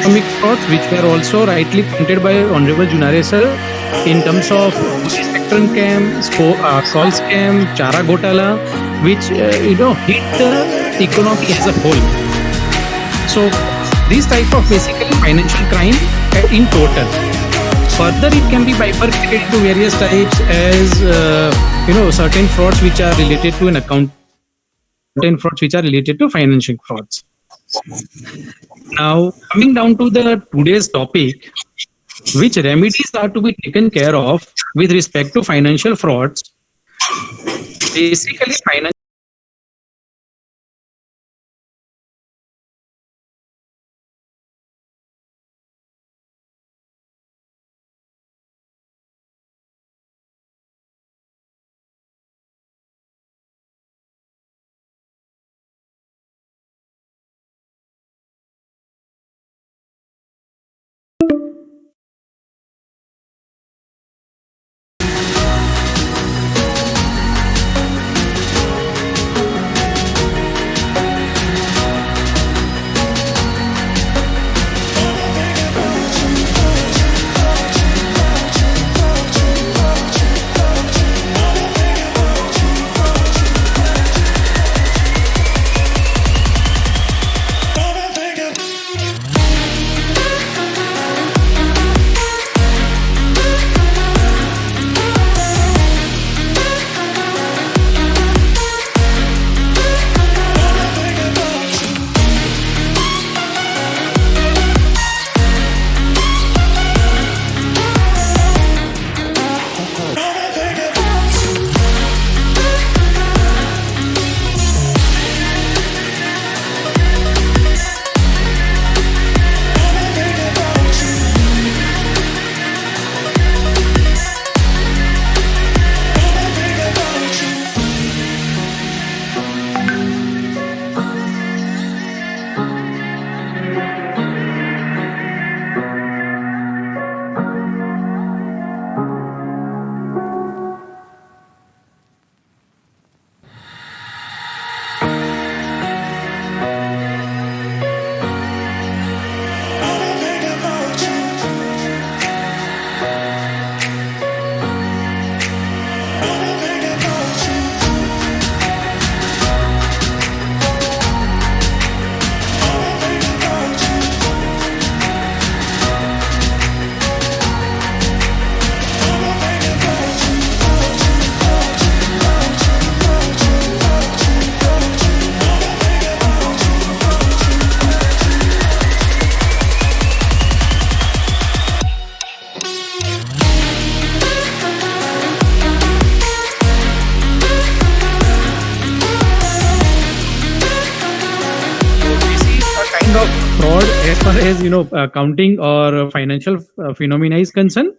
the economic frauds, which were also rightly pointed by Honorable Junare sir in terms of spectrum scam, call scam, chara gotala, which hit the economy as a whole. So these type of basically financial crime in total. Further, it can be bifurcated into various types as certain frauds which are related to an account, certain frauds which are related to financial frauds. Now, coming down to the today's topic, which remedies are to be taken care of with respect to financial frauds. Basically, financial as far as accounting or financial phenomena is concerned,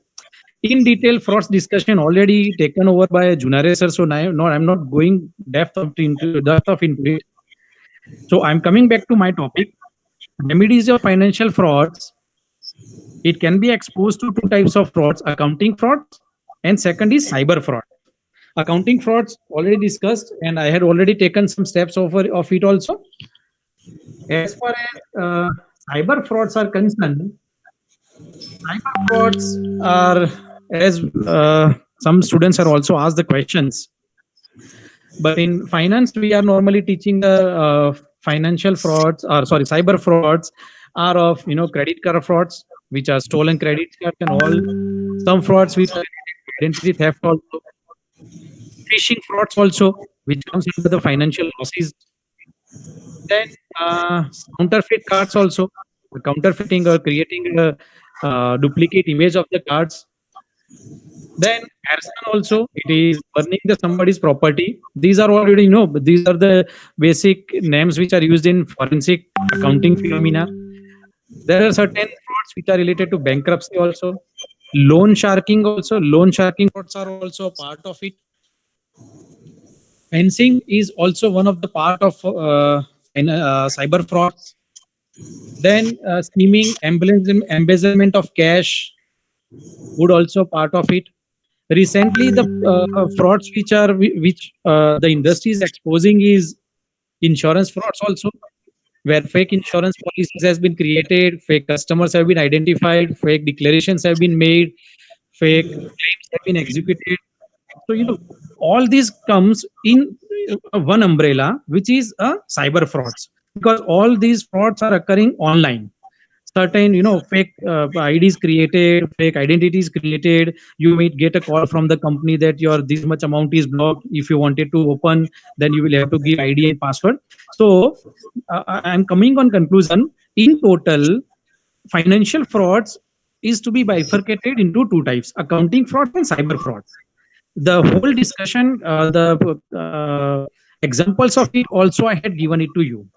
in detail frauds discussion already taken over by Junare sir. So now, no, I'm not going depth of into it. So I'm coming back to my topic. Remedies of financial frauds. It can be exposed to two types of frauds: accounting frauds, and second is cyber fraud. Accounting frauds already discussed, and I had already taken some steps over of it also. As far as cyber frauds are concerned, cyber frauds are, as some students are also asked the questions. But in finance, we are normally teaching the financial frauds, or sorry, cyber frauds are of credit card frauds, which are stolen credit cards and all. Some frauds which are identity theft also, phishing frauds also, which comes under the financial losses. Then counterfeit cards also, counterfeiting or creating a duplicate image of the cards. Then arson also, it is burning the somebody's property. These are already but these are the basic names which are used in forensic accounting phenomena. There are certain frauds which are related to bankruptcy also. Loan sharking also. Loan sharking frauds are also a part of it. Fencing is also one of the part of cyber frauds. Then scheming, embezzlement of cash would also part of it. Recently, the frauds which the industry is exposing is insurance frauds also, where fake insurance policies has been created, fake customers have been identified, fake declarations have been made, fake claims have been executed. So all this comes in one umbrella, which is cyber frauds, because all these frauds are occurring online. Certain fake IDs created, fake identities created. You might get a call from the company that your this much amount is blocked. If you wanted to open, then you will have to give ID and password. So I'm coming on conclusion. In total, financial frauds is to be bifurcated into two types: accounting fraud and cyber fraud. The whole discussion, the examples of it also I had given it to you.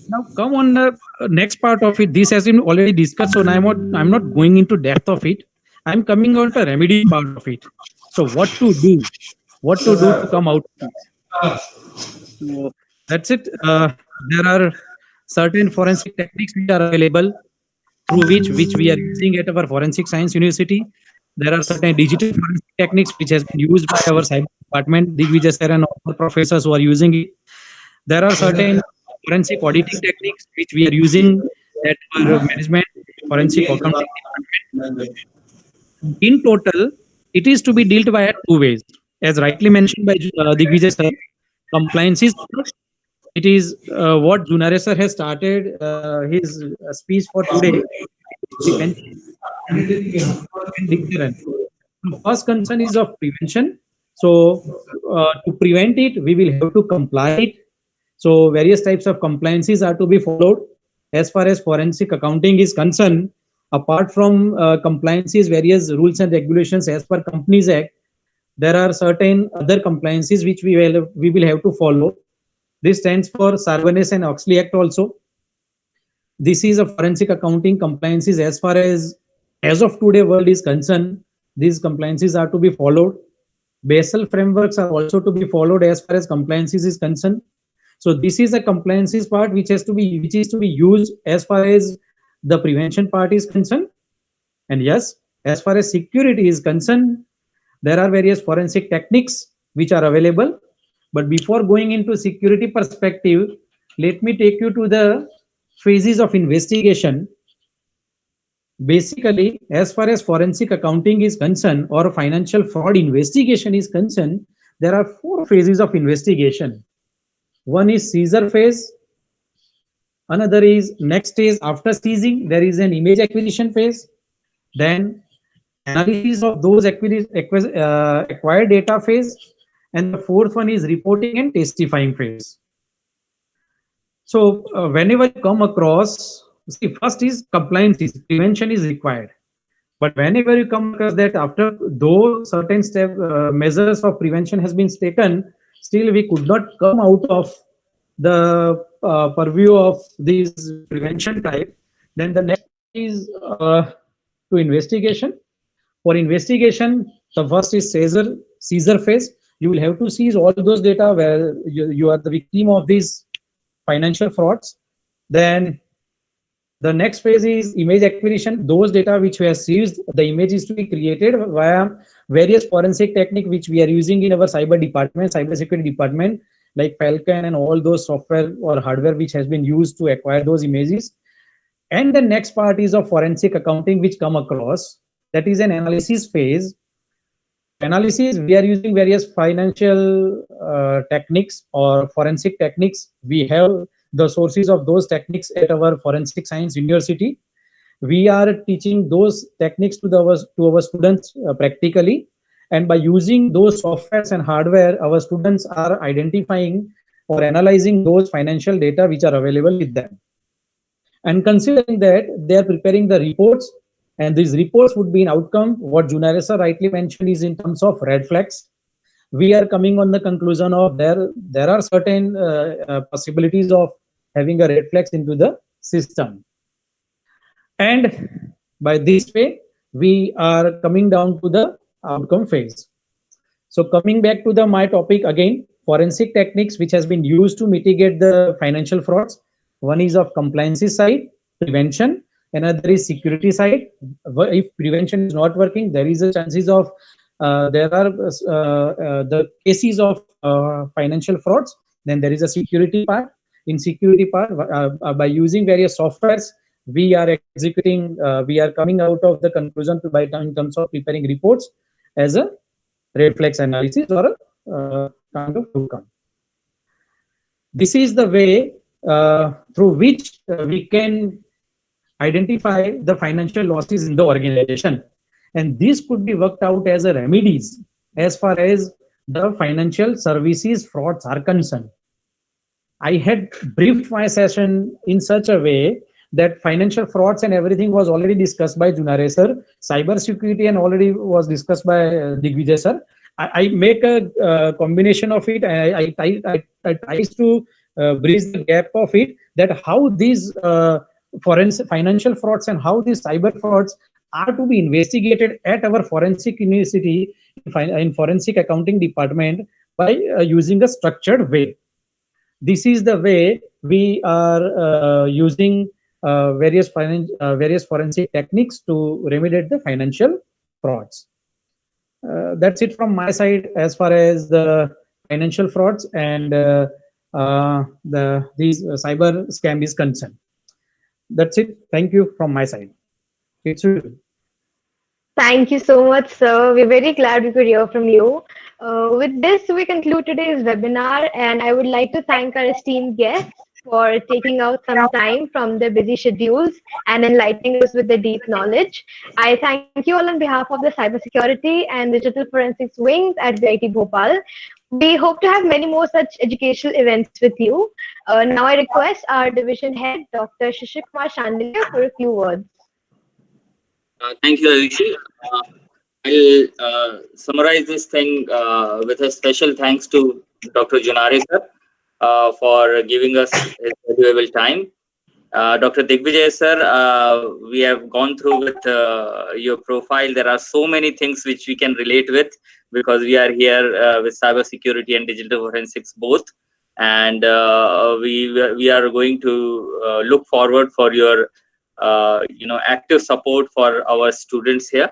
Now come on the next part of it. This has been already discussed, so I'm not going into depth of it. I'm coming on the remedy part of it. So what to do? What to do to come out of it? So that's it. There are certain forensic techniques which are available, through which we are using at our Forensic Science University. There are certain digital forensic techniques which has been used by our cyber department, Digvijay sir and other professors who are using it. There are certain forensic auditing techniques which we are using at our management forensic accounting department. In total, it is to be dealt by two ways, as rightly mentioned by Digvijay sir. Compliance is first. It is what Junare sir has started his speech for today. First concern is of prevention. So to prevent it, we will have to comply it. So various types of compliances are to be followed. As far as forensic accounting is concerned, apart from compliances, various rules and regulations as per Companies Act, there are certain other compliances which we will have to follow. This stands for Sarbanes and Oxley Act also. This is a forensic accounting compliances as far as of today world is concerned. These compliances are to be followed. Basel frameworks are also to be followed as far as compliances is concerned. So this is a compliances part which is to be used as far as the prevention part is concerned. And yes, as far as security is concerned, there are various forensic techniques which are available. But before going into security perspective, let me take you to the phases of investigation. Basically, as far as forensic accounting is concerned or financial fraud investigation is concerned, there are 4 phases of investigation. One is seizure phase. Another is next stage after seizing. There is an image acquisition phase. Then analysis of those acquired data phase. And the 4th one is reporting and testifying phase. So whenever you come across, see, first is compliance, prevention is required. But whenever you come across that after those certain measures of prevention has been taken, still we could not come out of the purview of these prevention type. Then the next is to investigation. For investigation, the first is Caesar phase. You will have to seize all those data where you are the victim of these financial frauds. Then the next phase is image acquisition. Those data which we have seized, the image is to be created via various forensic technique which we are using in our cyber department, cyber security department, like Falcon and all those software or hardware which has been used to acquire those images. And the next part is of forensic accounting which come across. That is an analysis phase. Analysis, we are using various financial techniques or forensic techniques. We have the sources of those techniques at our forensic science university. We are teaching those techniques to our students practically, and by using those softwares and hardware, our students are identifying or analyzing those financial data which are available with them. And considering that, they are preparing the reports, and these reports would be an outcome. What Junaisa rightly mentioned is in terms of red flags. We are coming on the conclusion of there are certain possibilities of having a red flags into the system. And by this way, we are coming down to the outcome phase. So coming back to my topic again, forensic techniques which has been used to mitigate the financial frauds. One is of compliance side, prevention. Another is security side. If prevention is not working, there is a chances of there are the cases of financial frauds. Then there is a security part. In security part, by using various softwares, we are executing. We are coming out of the conclusion by in terms of preparing reports as a red flags analysis or a kind of outcome. This is the way through which we can identify the financial losses in the organization, and this could be worked out as a remedies as far as the financial services frauds are concerned. I had briefed my session in such a way that financial frauds and everything was already discussed by Junare sir. Cyber security and already was discussed by Digvijay sir. I make a combination of it. I try to bridge the gap of it, that how these forensic financial frauds and how these cyber frauds are to be investigated at our forensic university in forensic accounting department by using a structured way. This is the way we are using various forensic techniques to remediate the financial frauds. That's it from my side as far as the financial frauds and these cyber scam is concerned. That's it. Thank you from my side. It's you. Thank you so much, sir. We're very glad we could hear from you. With this, we conclude today's webinar, and I would like to thank our esteemed guests for taking out some time from their busy schedules and enlightening us with their deep knowledge. I thank you all on behalf of the Cybersecurity and Digital Forensics Wings at VIT Bhopal. We hope to have many more such educational events with you. Now I request our division head, Dr. Shishir Kumar Shandilya, for a few words. Thank you, Ayushi. I'll summarize this thing with a special thanks to Dr. Junare sir for giving us his valuable time. Dr. Digvijay sir, we have gone through with your profile. There are so many things which we can relate with because we are here with cybersecurity and digital forensics both, and we are going to look forward for your active support for our students here.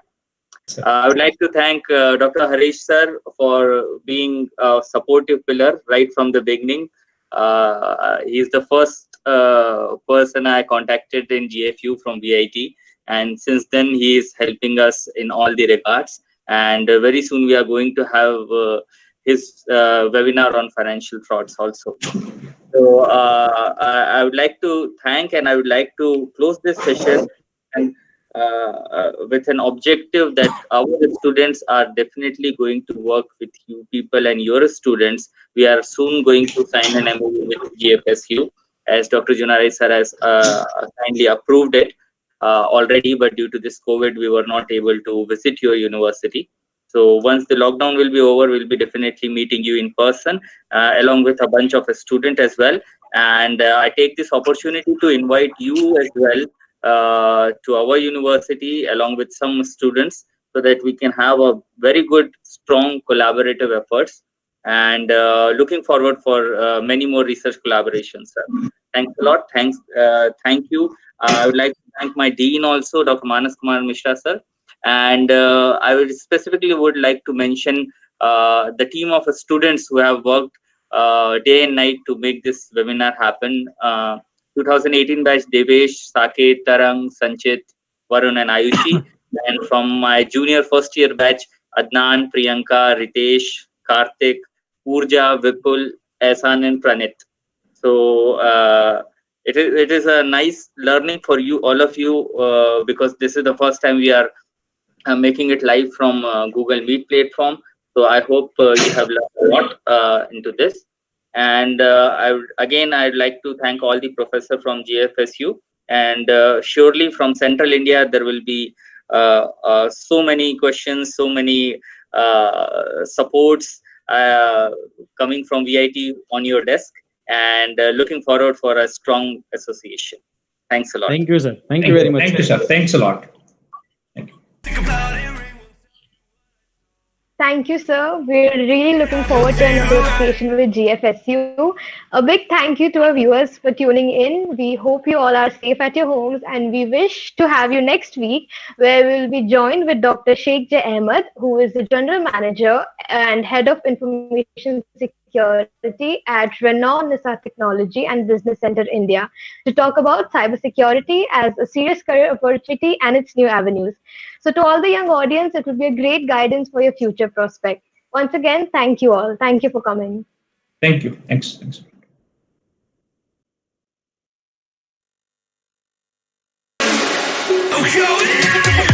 I would like to thank Dr. Harish sir for being a supportive pillar right from the beginning. He is the first person I contacted in GFU from VIT, and since then he is helping us in all the regards. And very soon we are going to have his webinar on financial frauds also. So I would like to thank, and I would like to close this session and with an objective that our students are definitely going to work with you people and your students. We are soon going to sign an MOU with GFSU, as Dr. Junare sir has kindly approved it already, but due to this COVID, we were not able to visit your university. So once the lockdown will be over, we'll be definitely meeting you in person, along with a bunch of students as well. And I take this opportunity to invite you as well to our university along with some students, so that we can have a very good, strong collaborative efforts. And looking forward for many more research collaborations, sir. Thanks a lot. Thank you. I would like to thank my dean also, Dr. Manas Kumar Mishra, sir. And I would specifically would like to mention the team of students who have worked day and night to make this webinar happen. 2018 batch Devesh, Saket, Tarang, Sanchit, Varun, and Ayushi. And from my junior first year batch, Adnan, Priyanka, Ritesh, Karthik, Purja, Vipul, Ehsan, and Pranit. So it is a nice learning for you, all of you, because this is the first time we are making it live from Google Meet platform. So I hope you have learned a lot into this. And I'd like to thank all the professors from GFSU. And surely from Central India, there will be so many questions, so many supports coming from VIT on your desk. And looking forward for a strong association. Thanks a lot. Thank you, sir. Thank you very much. Thank you, sir. Thanks a lot. Think about it. Thank you, sir. We're really looking forward to an association with GFSU. A big thank you to our viewers for tuning in. We hope you all are safe at your homes, and we wish to have you next week, where we'll be joined with Dr. Sheikh J. Ahmed, who is the General Manager and Head of Information Security at Renault Nisa Technology and Business Center India, to talk about cybersecurity as a serious career opportunity and its new avenues. So to all the young audience, it will be a great guidance for your future prospect. Once again, thank you all. Thank you for coming. Thank you. Thanks. Oh, yo, yeah.